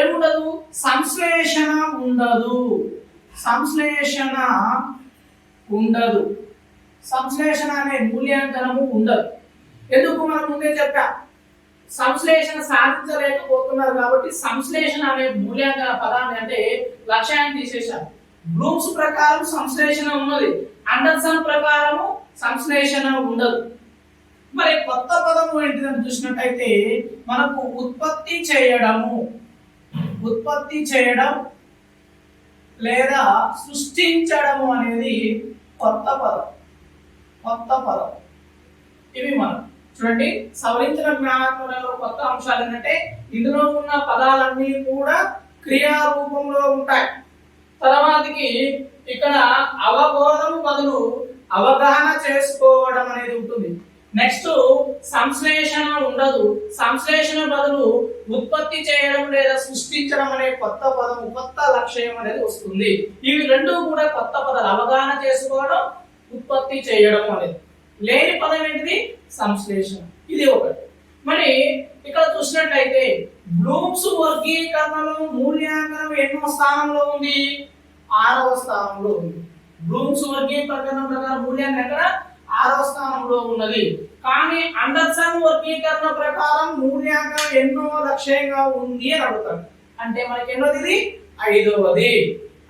ఏముండదు, సంశ్లేషణ ఉండదు. సంశ్లేషణ అనే మూల్యాంకనము ఉండదు. ఎందుకు మనం ముందే చెప్పా, సంశ్లేషణ సాధించలేకపోతున్నారు కాబట్టి సంశ్లేషణ అనే మూల్యాంకన పదాన్ని అంటే లక్ష్యాన్ని తీసేశారు. బ్లూమ్స్ ప్రకారం సంశ్లేషణ ఉన్నది, అండర్సన్ ప్రకారము సంశ్లేషణ ఉండదు. మరి కొత్త పదము ఏంటిదని చూసినట్టయితే మనకు ఉత్పత్తి చేయడం లేదా సృష్టించడము అనేది కొత్త పదం. ఇవి మనం చూడండి, సవరించిన జ్ఞానాత్మకంలో కొత్త అంశాలు ఏంటంటే ఇందులో ఉన్న పదాలన్నీ కూడా క్రియా రూపంలో ఉంటాయి. తర్వాతకి ఇక్కడ అవబోధము బదులు అవగాహన చేసుకోవడం అనేది ఉంటుంది. నెక్స్ట్ సంశ్లేషణ ఉండదు, సంశ్లేషణ బదులు ఉత్పత్తి చేయడం లేదా సృష్టించడం అనే కొత్త పదము, కొత్త లక్ష్యం అనేది వస్తుంది. ఇవి రెండు కూడా కొత్త పదాలు, అవగాహన చేసుకోవడం, ఉత్పత్తి చేయడం అనేది. లేని పదం ఏంటిది, సంశ్లేషణ. ఇది ఒకటి. మరి ఇక్కడ చూసినట్లయితే బ్లూమ్స్ వర్గీకరణలో మూల్యాంకనం ఎన్నో స్థానంలో ఉంది, 6వ స్థానంలో ఉంది. బ్లూమ్స్ వర్గీకరణ ప్రకారం మూల్యాంకనం ఎక్కడ, 6వ స్థానంలో ఉన్నది. కానీ అండర్సన్ వర్గీకరణ ప్రకారం మూల్యాంకనం ఎన్నో లక్ష్యంగా ఉంది అని అడుగుతాడు. అంటే మనకి ఎన్నోది, ఇది 5వది.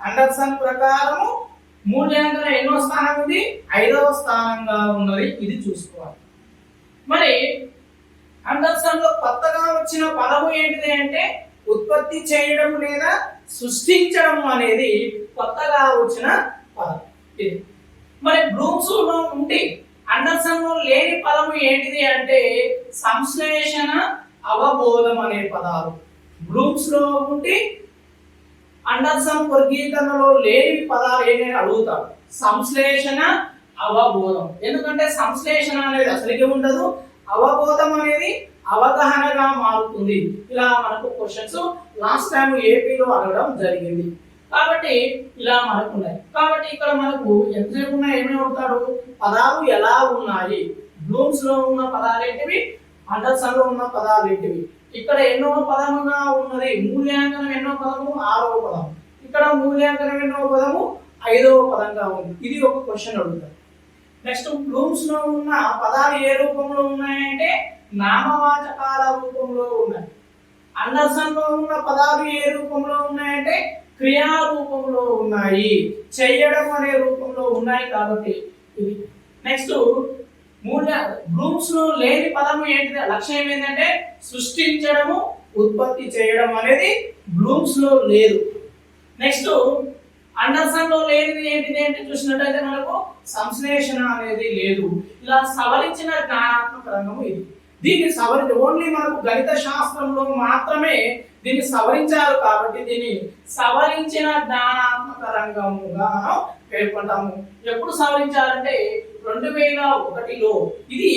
అండర్సన్ ప్రకారము మూల్యాంకనం ఎన్నో స్థానం ఉంది, 5వ స్థానంగా ఉన్నది. ఇది చూసుకోవాలి. మరి అండర్సన్ లో కొత్తగా వచ్చిన పదము ఏంటిది అంటే ఉత్పత్తి చేయడం లేదా సృష్టించడం అనేది కొత్తగా వచ్చిన పదం ఇది. మరి బ్లూమ్స్ లో ఉండి అండర్సన్ లో లేని పదము ఏంటిది అంటే సంశ్లేషణ, అవబోధం అనే పదాలు. బ్లూమ్స్ లో ఉండి అండర్సన్ వర్గీకరణలో లేని పదాలు ఏంటని అడుగుతారు, సంశ్లేషణ, అవబోధం. ఎందుకంటే సంశ్లేషణ అనేది అసలుకి ఉండదు, అవబోధం అనేది అవగాహనగా మారుతుంది. ఇలా మనకు క్వశ్చన్స్ లాస్ట్ టైం ఏపీలో అడగడం జరిగింది. కాబట్టి ఇలా మనకు ఉన్నాయి. కాబట్టి ఇక్కడ మనకు ఎంతసేపు ఉన్నాయి, ఏమేమి అడుగుతాడు, పదాలు ఎలా ఉన్నాయి, బ్లూమ్స్ లో ఉన్న పదాలు ఏంటివి, అండర్సన్ లో ఉన్న పదాలు ఏంటివి, ఇక్కడ ఎన్నో పదముగా ఉన్నది, మూల్యాంకనం ఎన్నో పదము, 6వ పదము, ఇక్కడ మూల్యాంకనం ఎన్నో పదము, 5వ పదంగా ఉంది. ఇది ఒక క్వశ్చన్ అడుగుతారు. నెక్స్ట్ బ్లూమ్స్ లో ఉన్న పదాలు ఏ రూపంలో ఉన్నాయంటే నామవాచకాల రూపంలో ఉన్నాయి. అండర్సన్ లో ఉన్న పదాలు ఏ రూపంలో ఉన్నాయంటే క్రియా రూపంలో ఉన్నాయి, చెయ్యడం అనే రూపంలో ఉన్నాయి. కాబట్టి ఇది. నెక్స్ట్ బ్లూమ్స్ లో లేని పదము ఏంటిది, లక్ష్యం ఏంటంటే సృష్టించడము, ఉత్పత్తి చేయడం అనేది బ్లూమ్స్ లో లేదు. నెక్స్ట్ అండర్సన్ లో లేనిది ఏంటిది అంటే చూసినట్టయితే మనకు సంశ్లేషణ అనేది లేదు. ఇలా సవరించిన జ్ఞానాత్మక రంగము ఇది. దీన్ని సవరించి ఓన్లీ మనకు గణిత శాస్త్రంలో మాత్రమే దీన్ని సవరించారు కాబట్టి దీన్ని సవరించిన జ్ఞానాత్మక రంగముగా పేర్కొంటాము. ఎప్పుడు సవరించారంటే 2001లో. ఇది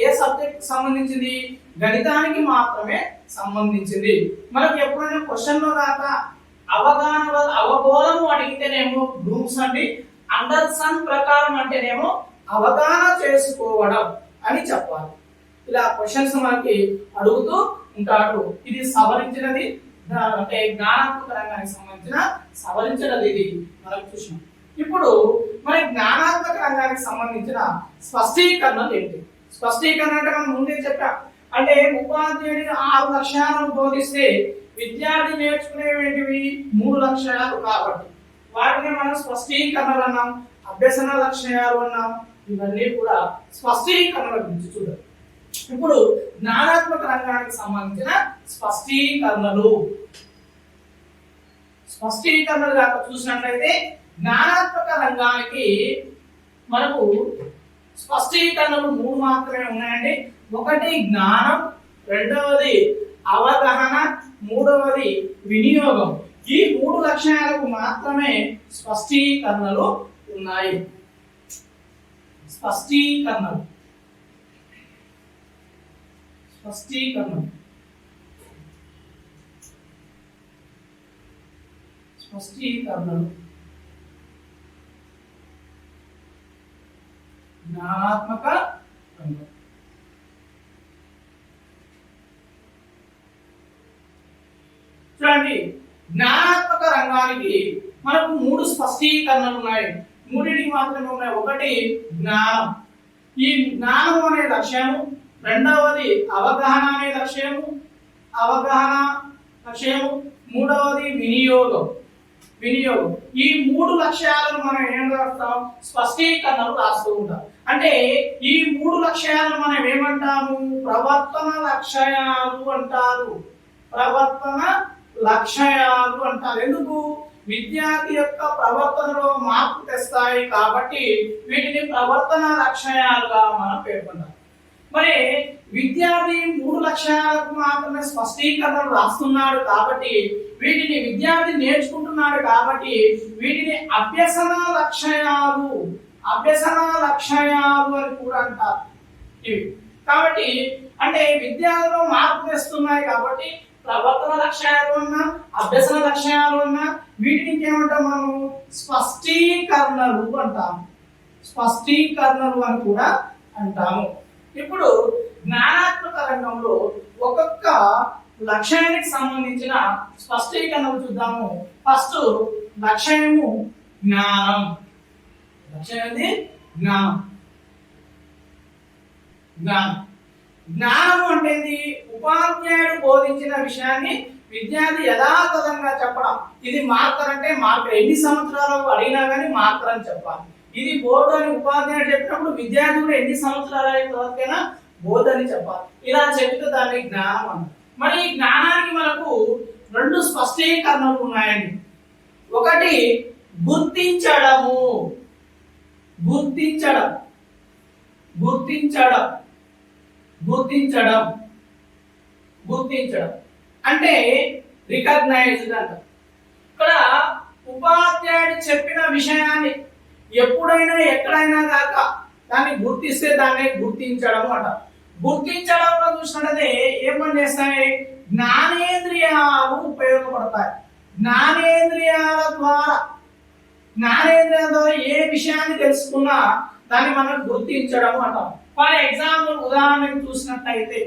ఏ సబ్జెక్ట్ సంబంధించింది, గణితానికి మాత్రమే సంబంధించింది. మనకు ఎప్పుడైనా క్వశ్చన్ లో కాక అవబోధము అడిగితేనేమో బ్లూమ్స్ అండి, అండర్సన్ ప్రకారం అంటేనేమో అవగాహన చేసుకోవడం అని చెప్పాలి. ఇలా క్వశ్చన్స్ మనకి అడుగుతూ ఉంటాడు. ఇది సవరించినది, అంటే జ్ఞానాత్మక రంగానికి సంబంధించిన సవరించినది ఇది మనం చూసినాం. ఇప్పుడు మరి జ్ఞానాత్మక రంగానికి సంబంధించిన స్పష్టీకరణలు ఏంటి? స్పష్టీకరణ అంటే మనం ముందే చెప్పాం, అంటే ఉపాధ్యాయుడి 6 లక్ష్యాలను బోధిస్తే విద్యార్థి నేర్చుకునేవి 3 లక్ష్యాలు కాబట్టి వాటిని మనం స్పష్టీకరణలు అన్నాం, అభ్యసన లక్ష్యాలు అన్నాం. ఇవన్నీ కూడా స్పష్టీకరణల గురించి చూద్దాం. ఇప్పుడు జ్ఞానాత్మక రంగానికి సంబంధించిన స్పష్టీకరణలు కాక చూసినట్లయితే జ్ఞానాత్మక రంగానికి మనకు స్పష్టీకరణలు 3 మాత్రమే ఉన్నాయండి. ఒకటి జ్ఞానం, రెండవది అవగాహన, మూడవది వినియోగం. ఈ 3 లక్ష్యాలకు మాత్రమే స్పష్టీకరణలు ఉన్నాయి. స్పష్టీకరణలు జ్ఞానాత్మక రంగం. చూడండి, జ్ఞానాత్మక రంగానికి మనకు 3 స్పష్టీకరణలు ఉన్నాయి. మూడింటికి మాత్రమే ఉన్నాయి. ఒకటి జ్ఞానం, ఈ జ్ఞానం అనే లక్ష్యము, రెండవది అవగాహన అనే లక్ష్యము, మూడవది వినియోగం. ఈ 3 లక్ష్యాలను మనం ఏం రాస్తాం? స్పష్టీకరణలు రాస్తూ ఉంటాం. అంటే ఈ 3 లక్ష్యాలను మనం ఏమంటాము? ప్రవర్తన లక్ష్యాలు అంటారు. ఎందుకు? విద్యార్థి యొక్క ప్రవర్తనలో మార్పు తెస్తాయి కాబట్టి వీటిని ప్రవర్తన లక్ష్యాలుగా మనం పేర్కొంటాం. మరి విద్యార్థి 3 లక్ష్యాలకు మాత్రమే స్పష్టీకరణలు రాస్తున్నాడు కాబట్టి వీటిని విద్యార్థి నేర్చుకుంటున్నాడు కాబట్టి వీటిని అభ్యసన లక్ష్యాలు అని కూడా అంటారు. ఇవి కాబట్టి అంటే విద్యార్థిలో మార్పు తెస్తున్నాయి కాబట్టి ప్రవర్తన లక్ష్యాలు ఉన్నా, అభ్యసన లక్ష్యాలు ఉన్నా, వీటిని ఏమంటాం మనం? స్పష్టీకరణలు అంటాము. స్పష్టీకరణలు అని కూడా అంటాము. ఇప్పుడు జ్ఞానాత్మక రంగంలో ఒక్కొక్క లక్ష్యానికి సంబంధించిన స్పష్టీకరణలు చూద్దాము. ఫస్ట్ లక్ష్యము జ్ఞానం. జ్ఞానము అంటే ఉపాధ్యాయుడు బోధించిన విషయాన్ని విద్యార్థి యథాతథంగా చెప్పడం. ఇది మార్కర్ అంటే మార్కర్ ఎన్ని సంవత్సరాలు అడిగినా కానీ మార్కర్ అని చెప్పాలి. ఇది బోర్డు అని ఉపాధ్యాయుడు చెప్పినప్పుడు విద్యార్థి కూడా ఎన్ని సంవత్సరాలు అయిన తర్వాతైనా బోర్డు అని చెప్పాలి. ఇలా చెప్తే దాన్ని జ్ఞానం అన్నారు. మరి ఈ జ్ఞానానికి మనకు 2 స్పష్టీకరణలు ఉన్నాయండి. ఒకటి గుర్తించడం అంటే రికగ్నైజ్డ్ అంట. ఇక్కడ ఉపాధ్యాయుడు చెప్పిన విషయాన్ని ఎప్పుడైనా ఎక్కడైనా దాక దాన్ని గుర్తిస్తే దాన్ని గుర్తించడం అంట. గుర్తించడంలో చూసినట్లయితే ఏమని చేస్తాయి? జ్ఞానేంద్రియాలు ఉపయోగపడతాయి. జ్ఞానేంద్రియాల ద్వారా ఏ విషయాన్ని తెలుసుకున్నా దాన్ని మనం గుర్తించడం అంటాం. ఫర్ ఎగ్జాంపుల్ ఉదాహరణకు చూసినట్లయితే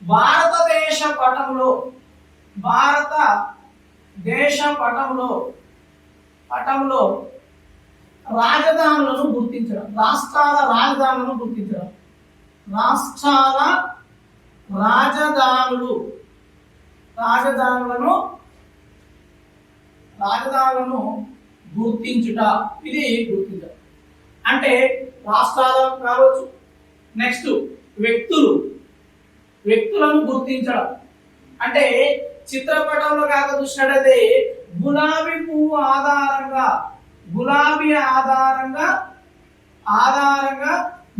భారతదేశ పటంలో రాజధానులను గుర్తించడం. రాష్ట్రాల రాజధానులను గుర్తించడం. రాజధానులను గుర్తించుట. ఇది గుర్తించడం అంటే రాష్ట్రాలు కావచ్చు. నెక్స్ట్ వ్యక్తులను గుర్తించడం అంటే చిత్రపటంలో కాక చూసినట్లయితే గులాబీ ఆధారంగా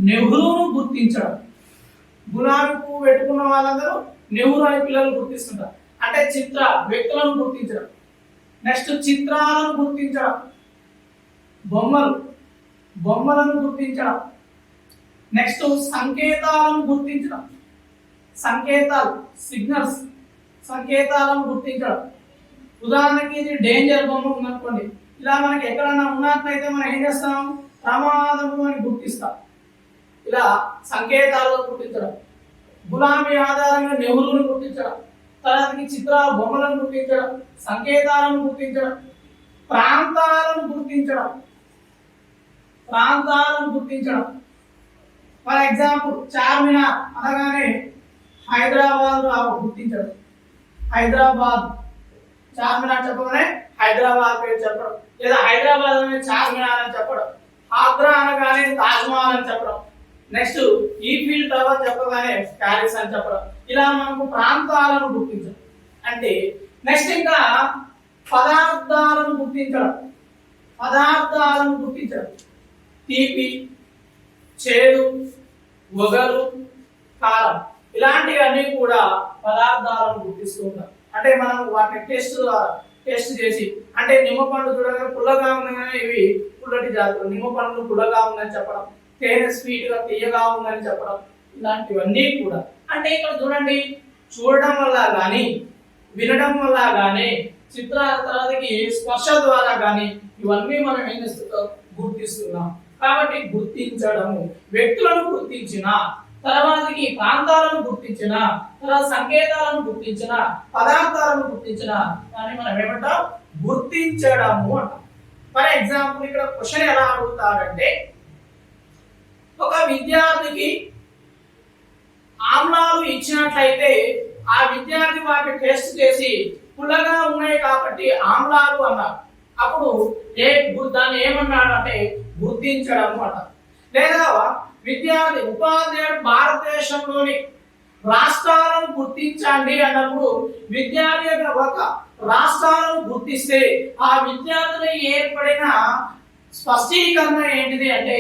నెహ్రూను గుర్తించడం. గులాబీ పువ్వు పెట్టుకున్న వాళ్ళందరూ నెహ్రూ అని పిల్లలు గుర్తిస్తుంటారు. అంటే వ్యక్తులను గుర్తించడం. నెక్స్ట్ చిత్రాలను గుర్తించడం, బొమ్మలను గుర్తించడం. నెక్స్ట్ సంకేతాలను గుర్తించడం. సిగ్నల్స్ సంకేతాలను గుర్తించడం. ఉదాహరణకి ఇది డేంజర్ బొమ్మ ఉందనుకోండి, ఇలా మనకి ఎక్కడన్నా ఉన్నట్లయితే మనం ఏం చేస్తాం, ప్రమాదము అని గుర్తిస్తాం. ఇలా సంకేతాలను గుర్తించడం, గులాబీ ఆధారంగా నెహ్రూను గుర్తించడం, తర్వాత చిత్రాల బొమ్మలను గుర్తించడం, సంకేతాలను గుర్తించడం, ప్రాంతాలను గుర్తించడం. ఫర్ ఎగ్జాంపుల్ చార్మినార్ అనగానే హైదరాబాద్ గుర్తించడం, హైదరాబాద్ చార్మినార్ చెప్పగానే హైదరాబాద్ పేరు చెప్పడం, లేదా హైదరాబాద్ అనే చార్మినార్ అని చెప్పడం, ఆగ్రా అనగానే తాజ్మహల్ అని చెప్పడం, నెక్స్ట్ ఈఫిల్ టవర్ చెప్పగానే ప్యారిస్ అని చెప్పడం. ఇలా మనకు ప్రాంతాలను గుర్తించడం. అంటే నెక్స్ట్ ఇంకా పదార్థాలను గుర్తించడం, తీపి, చేదు, వగరు, కారం, ఇలాంటివన్నీ కూడా పదార్థాలను గుర్తిస్తూ ఉంటాం. అంటే మనం వాటిని టెస్ట్ చేసి, అంటే నిమ్మపండు చూడగానే పుల్లగా ఉన్నాయని ఇవి పుల్లటి జాతులు, నిమ్మపండు పుల్లగా ఉందని చెప్పడం, తేనె స్వీట్ గా తీయగా ఉందని చెప్పడం, ఇలాంటివన్నీ కూడా. అంటే ఇక్కడ చూడండి, చూడడం వల్ల గాని, వినడం వల్ల గాని, చిత్రాల తర్వాతకి స్పర్శ ద్వారా గాని ఇవన్నీ మనం ఏం చేస్తున్నాం, గుర్తిస్తున్నాం. కాబట్టి గుర్తించడము, వ్యక్తులను గుర్తించిన తర్వాతకి ప్రాంతాలను గుర్తించిన తర్వాత సంకేతాలను గుర్తించిన పదార్థాలను గుర్తించిన దాన్ని మనం ఏమంటాం, గుర్తించడము అంటాం. ఫర్ ఎగ్జాంపుల్ ఇక్కడ క్వశ్చన్ ఎలా అడుగుతారంటే, ఒక విద్యార్థికి ఆమ్లాలు ఇచ్చినట్లయితే ఆ విద్యార్థి వాటిని టెస్ట్ చేసి పుల్లగా ఉన్నాయి కాబట్టి ఆమ్లాలు అన్నారు. అప్పుడు దాన్ని ఏమన్నాడు అంటే గుర్తించడం అన్నారు. లేదా విద్యార్థి ఉపాధ్యాయుడు భారతదేశంలోని రాష్ట్రాలను గుర్తించండి అన్నప్పుడు విద్యార్థి ఒక రాష్ట్రాలను గుర్తిస్తే ఆ విద్యార్థులు ఏర్పడిన స్పష్టీకరణ ఏంటిది అంటే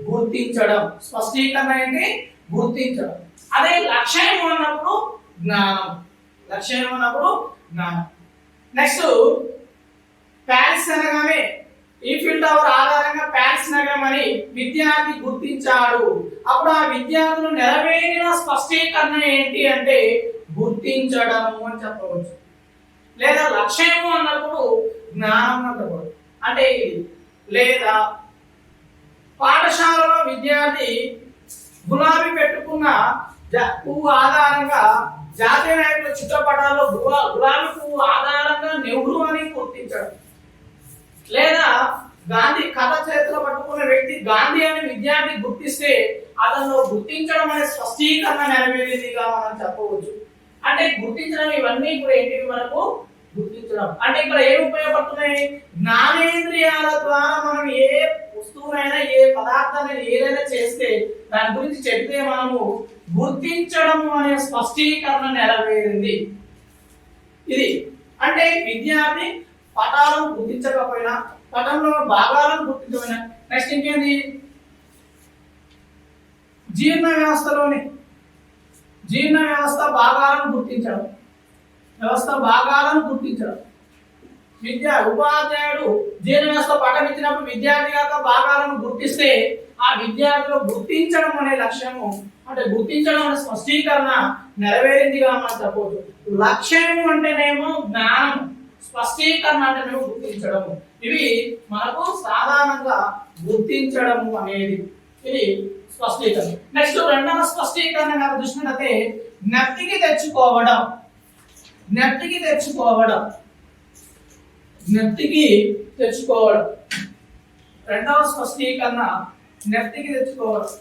గుర్తించడం. స్పష్టీకరణ ఏంటి, గుర్తించడం. అదే లక్ష్యం అన్నప్పుడు జ్ఞానం. నెక్స్ట్ ప్యారిస్ అనగానే ఈఫిల్ టవర్ ఆధారంగా ప్యారిస్ నగరం అని విద్యార్థి గుర్తించాడు. అప్పుడు ఆ విద్యార్థులు నెరవేరిన స్పష్టీకరణ ఏంటి అంటే గుర్తించడము అని చెప్పవచ్చు. లేదా లక్ష్యము అన్నప్పుడు జ్ఞానం చెప్పవచ్చు. అంటే ఇది. లేదా పాఠశాలలో విద్యార్థి గులాబీ పెట్టుకున్న పువ్వు ఆధారంగా జాతీయ నాయకుల చిత్రపటాల్లో గులాబీ పువ్వు ఆధారంగా నెహ్రూ అని గుర్తించడం. లేదా గాంధీ కథ చేతిలో పట్టుకున్న వ్యక్తి గాంధీ అని విద్యార్థి గుర్తిస్తే అతను గుర్తించడం అనే స్పష్టీకరణ నెరవేరేదిగా మనం చెప్పవచ్చు. అంటే గుర్తించడం ఇవన్నీ కూడా ఏంటివి, మనకు గుర్తించడం. అంటే ఇక్కడ ఏమి ఉపయోగపడుతున్నాయి, జ్ఞానేంద్రియాల ద్వారా మనం ఏ వస్తువునైనా ఏ పదార్థాన్ని ఏదైనా చేస్తే దాని గురించి చెప్తే మనము గుర్తించడం అనే స్పష్టీకరణ నెరవేరింది. ఇది అంటే విద్యార్థి పటాలను గుర్తించకపోయినా, పటంలో భాగాలను గుర్తించకపోయినా, నెక్స్ట్ ఇంకేంది, జీర్ణ వ్యవస్థ భాగాలను గుర్తించడం. ఉపాధ్యాయుడు జీర్ణ వ్యవస్థ పటం ఇచ్చినప్పుడు విద్యార్థి యొక్క భాగాలను గుర్తిస్తే ఆ విద్యార్థిలో గుర్తించడం అనే లక్ష్యము, అంటే గుర్తించడం అనే స్పష్టీకరణ నెరవేరిందిగా మనం చెప్పవచ్చు. లక్ష్యం అంటేనేమో జ్ఞానం, స్పష్టీకరణ అంటేనేమో గుర్తించడము. ఇవి మనకు సాధారణంగా గుర్తించడము అనేది ఇది స్పష్టీకరణ. నెక్స్ట్ రెండవ స్పష్టీకరణ కనుక చూసినట్లయితే జ్ఞప్తికి తెచ్చుకోవడం. రెండవ స్పష్టీకరణ జ్ఞప్తికి తెచ్చుకోవడం.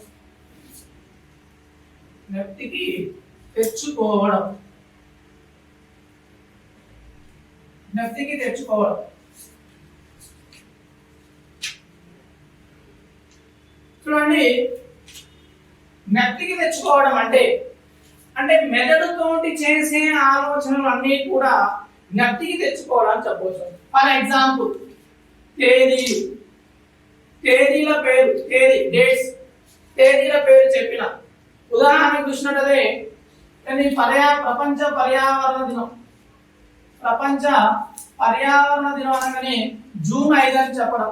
చూడండి, జ్ఞప్తికి తెచ్చుకోవడం అంటే మెదడుతోటి చేసే ఆలోచనలు అన్నీ కూడా జ్ఞప్తికి తెచ్చుకోవడం చెప్పవచ్చు. ఫర్ ఎగ్జాంపుల్ తేదీల పేరు, డేట్స్, తేదీల పేరు చెప్పిన ఉదాహరణ చూసినట్లయితే ప్రపంచ పర్యావరణ దినం అనగానే జూన్ 5 అని చెప్పడం.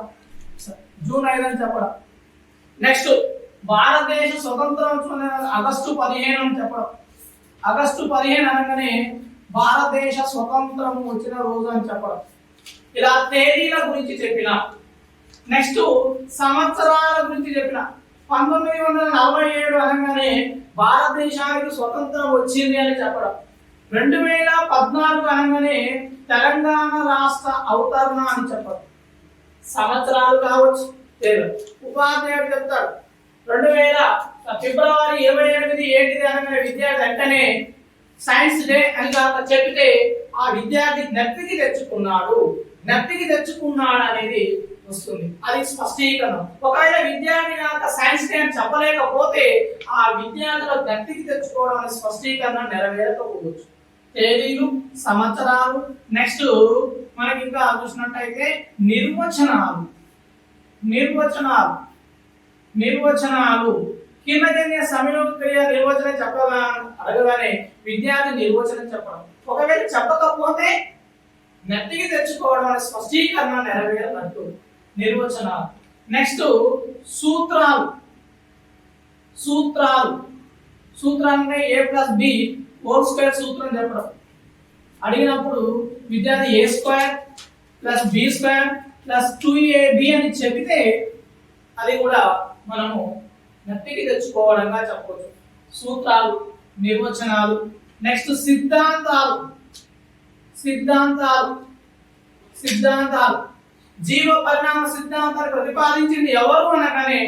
నెక్స్ట్ భారతదేశ స్వతంత్రం ఆగస్టు 15 అని చెప్పడం. ఆగస్టు 15 అనగానే భారతదేశ స్వతంత్రం వచ్చిన రోజు అని చెప్పడం. ఇలా తేదీల గురించి చెప్పిన. నెక్స్ట్ సంవత్సరాల గురించి చెప్పిన. 1947 అనగానే భారతదేశానికి స్వతంత్రం వచ్చింది అని చెప్పడం. 2014 అనగానే తెలంగాణ రాష్ట్ర అవతరణ అని చెప్పడం. సంవత్సరాలు కావచ్చు లేదు. ఉపాధ్యాయుడు చెప్తాడు 2000 ఫిబ్రవరి 28 ఏంటిది అనగానే విద్యార్థి వెంటనే సైన్స్ డే అని కాక చెప్తే ఆ విద్యార్థి జ్ఞప్తికి తెచ్చుకున్నాడు అనేది వస్తుంది. అది స్పష్టీకరణ. ఒకవేళ విద్యార్థి కనుక సైన్స్ డే అని చెప్పలేకపోతే ఆ విద్యార్థుల జ్ఞప్తికి తెచ్చుకోవడం అనే స్పష్టీకరణ నెరవేరకపోవచ్చు. తేదీలు, సంవత్సరాలు. నెక్స్ట్ మనకి ఇంకా చూసినట్టయితే నిర్వచనాలు కిరణజన్య సంయోగ క్రియ నిర్వచనం చెప్పగా అడగగానే విద్యార్థి నిర్వచనం చెప్పడం. ఒకవేళ చెప్పకపోతే నెట్టికి తెచ్చుకోవడం అనే స్పష్టీకరణ నెరవేరనట్టు నిర్వచనాలు. నెక్స్ట్ సూత్రాన్ని a+b² సూత్రం చెప్పడం. అడిగినప్పుడు విద్యార్థి a² + b² + 2ab అని చెబితే అది కూడా మనము నెట్టికి తెచ్చుకోవడంగా చెప్పవచ్చు. సూత్రాలు, నిర్వచనాలు. నెక్స్ట్ సిద్ధాంతాలు జీవ పరిణామ సిద్ధాంతాన్ని ప్రతిపాదించింది ఎవరు అనగానే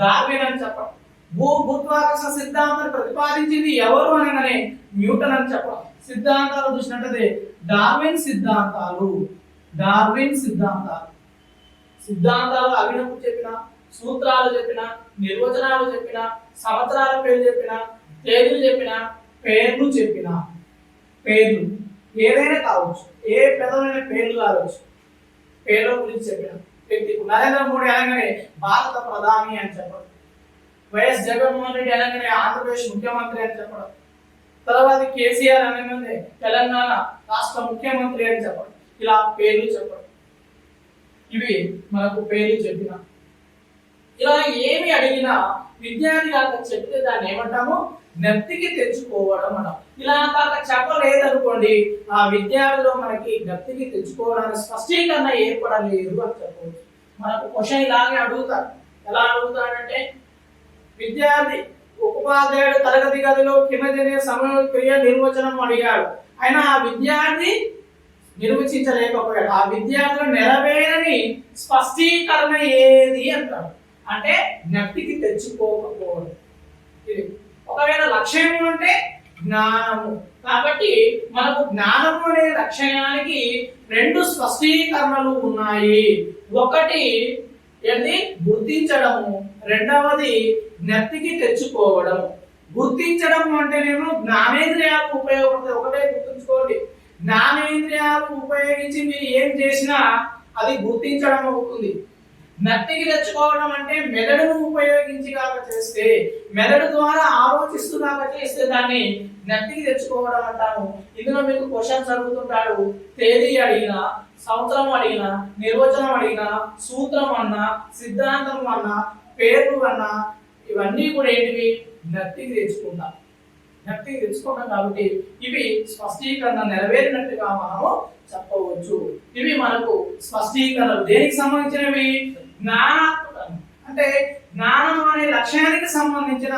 డార్విన్ అని చెప్పడం. గురుత్వాకర్షణ సిద్ధాంతాన్ని ప్రతిపాదించింది ఎవరు అనగానే న్యూటన్ అని చెప్పడం. సిద్ధాంతాలు చూసినట్టయితే డార్విన్ సిద్ధాంతాలు అభినప్పుడు చెప్పిన, సూత్రాలు చెప్పిన, నిర్వచనాలు చెప్పిన, సంవత్సరాల పేర్లు చెప్పిన, తేదీలు చెప్పిన, పేర్లు ఏదైనా కావచ్చు, ఏ పెద్దమైన పేర్లు కావచ్చు, పేర్ల గురించి చెప్పిన వ్యక్తి. నరేంద్ర మోడీ అనగానే భారత ప్రధాని అని చెప్పడం. వైఎస్ జగన్మోహన్ రెడ్డి అనగానే ఆంధ్రప్రదేశ్ ముఖ్యమంత్రి అని చెప్పడం. తర్వాత కేసీఆర్ అనగానే తెలంగాణ రాష్ట్ర ముఖ్యమంత్రి అని చెప్పడం. ఇలా పేర్లు చెప్పడం. ఇవి మనకు పేర్లు చెప్పిన. ఇలా ఏమి అడిగినా విద్యార్థి కాక చెప్తే దాన్ని ఏమంటాము? జ్ఞప్తికి తెచ్చుకోవడం అన్నాం. ఇలా కాక చెప్పలేదనుకోండి ఆ విద్యార్థిలో మనకి జ్ఞప్తికి తెచ్చుకోవడానికి స్పష్టీకరణ ఏర్పడలేదు అని చెప్పవచ్చు. మనకు క్వశ్చన్ ఇలాగే అడుగుతారు. ఎలా అడుగుతాడంటే విద్యార్థి ఉపాధ్యాయుడు తరగతి గదిలో కిరణజన్య సంయోగ క్రియ నిర్వచనం అడిగాడు. అయినా ఆ విద్యార్థి నిర్వచించలేకపోయాడు. ఆ విద్యార్థులు నెరవేరని స్పష్టీకరణ ఏది అంటారు. అంటే జ్ఞప్తికి తెచ్చుకోకపోవడం. ఒకవేళ లక్ష్యం అంటే జ్ఞానము. కాబట్టి మనకు జ్ఞానము అనే లక్ష్యానికి 2 స్పష్టీకరణలు ఉన్నాయి. ఒకటి ఏంటి? గుర్తించడము. రెండవది జ్ఞప్తికి తెచ్చుకోవడం. గుర్తించడం అంటేనేమో జ్ఞానేంద్రియాలు ఉపయోగపడతాయి. ఒకటే గుర్తుంచుకోండి, జ్ఞానేంద్రియాలు ఉపయోగించి మీరు ఏం చేసినా అది గుర్తించడం అవుతుంది. జ్ఞప్తికి తెచ్చుకోవడం అంటే మెదడును ఉపయోగించి కాక చేస్తే, మెదడు ద్వారా ఆలోచిస్తూ కాక చేస్తే దాన్ని జ్ఞప్తికి తెచ్చుకోవడం అంటాము. ఇందులో మీకు క్వశ్చన్స్ అడుగుతుంటాడు. తేదీ అడిగినా, సంవత్సరం అడిగినా, నిర్వచనం అడిగినా, సూత్రం అన్నా, సిద్ధాంతం అన్నా, పేర్లు అన్నా ఇవన్నీ కూడా ఏంటివి? జ్ఞప్తికి తెచ్చుకుంటాం. కాబట్టి ఇవి స్పష్టీకరణ నెరవేరినట్టుగా మనము చెప్పవచ్చు. ఇవి మనకు స్పష్టీకరణలు. దేనికి సంబంధించినవి? జ్ఞానాత్మక అంటే జ్ఞానం అనే లక్ష్యానికి సంబంధించిన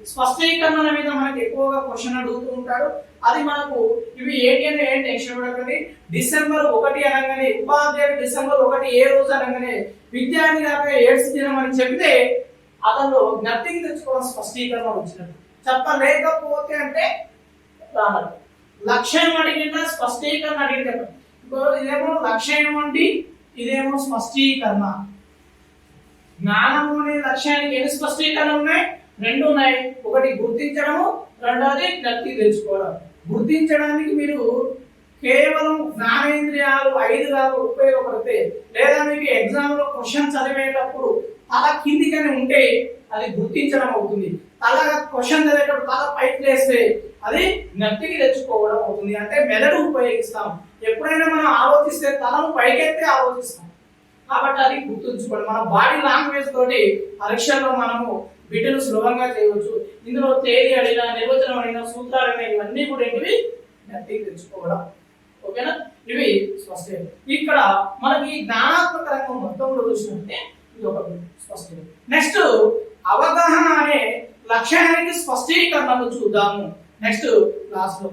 స్పష్టీకరణల మీద మనకి ఎక్కువగా క్వశ్చన్ అడుగుతూ ఉంటాడు. అది మనకు ఇవి ఏంటి అంటే ఏం టెన్షన్ పడకండి. డిసెంబర్ 1 అనగానే ఉపాధ్యాయుడు డిసెంబర్ 1 ఏ రోజు అనగానే విద్యార్థి కాక ఎయిడ్స్ దినం అని చెబితే అతను జ్ఞప్తికి తెచ్చుకోవడం స్పష్టీకరణ వచ్చినట్టు. చెప్పలేకపోతే అంటే రానట్టు. లక్ష్యం అడిగినా స్పష్టీకరణ అడిగితే ఇదేమో లక్ష్యం అండి, ఇదేమో స్పష్టీకరణ. జ్ఞానము అనే లక్ష్యానికి ఎన్ని స్పష్టీకరణలు ఉన్నాయి? 2 ఉన్నాయి. ఒకటి గుర్తించడము, రెండోది జ్ఞప్తికి తెచ్చుకోవడం. గుర్తించడానికి మీరు కేవలం జ్ఞానేంద్రియాలు 5 దాకా ఉపయోగపడితే, లేదా మీకు ఎగ్జామ్ లో క్వశ్చన్ చదివేటప్పుడు తల కిందికనే ఉంటే అది గుర్తించడం అవుతుంది. తల క్వశ్చన్ చదివేటప్పుడు తల పైకి లేస్తే అది జ్ఞప్తికి తెచ్చుకోవడం అవుతుంది. అంటే మెదడు ఉపయోగిస్తాం. ఎప్పుడైనా మనం ఆలోచిస్తే తలను పైకెత్తే ఆలోచిస్తాం. కాబట్టి అది గుర్తుంచుకోండి. మన బాడీ లాంగ్వేజ్ తోటి పరీక్షల్లో మనము వీటిని సులభంగా చేయవచ్చు. ఇందులో తేదీ అడిగినా, నిర్వచనం అడిగినా, సూత్రాలు అడిగినా ఇవన్నీ కూడా ఏంటివి గట్టిగా తెచ్చుకోవడం. ఓకేనా, ఇవి స్పష్టం. ఇక్కడ మనకి జ్ఞానాత్మక రంగం మొత్తం కూడా చూసినట్టే ఇది ఒక స్పష్టం. నెక్స్ట్ అవగాహన అనే లక్ష్యానికి స్పష్టీకరణను చూద్దాము నెక్స్ట్ క్లాస్ లో.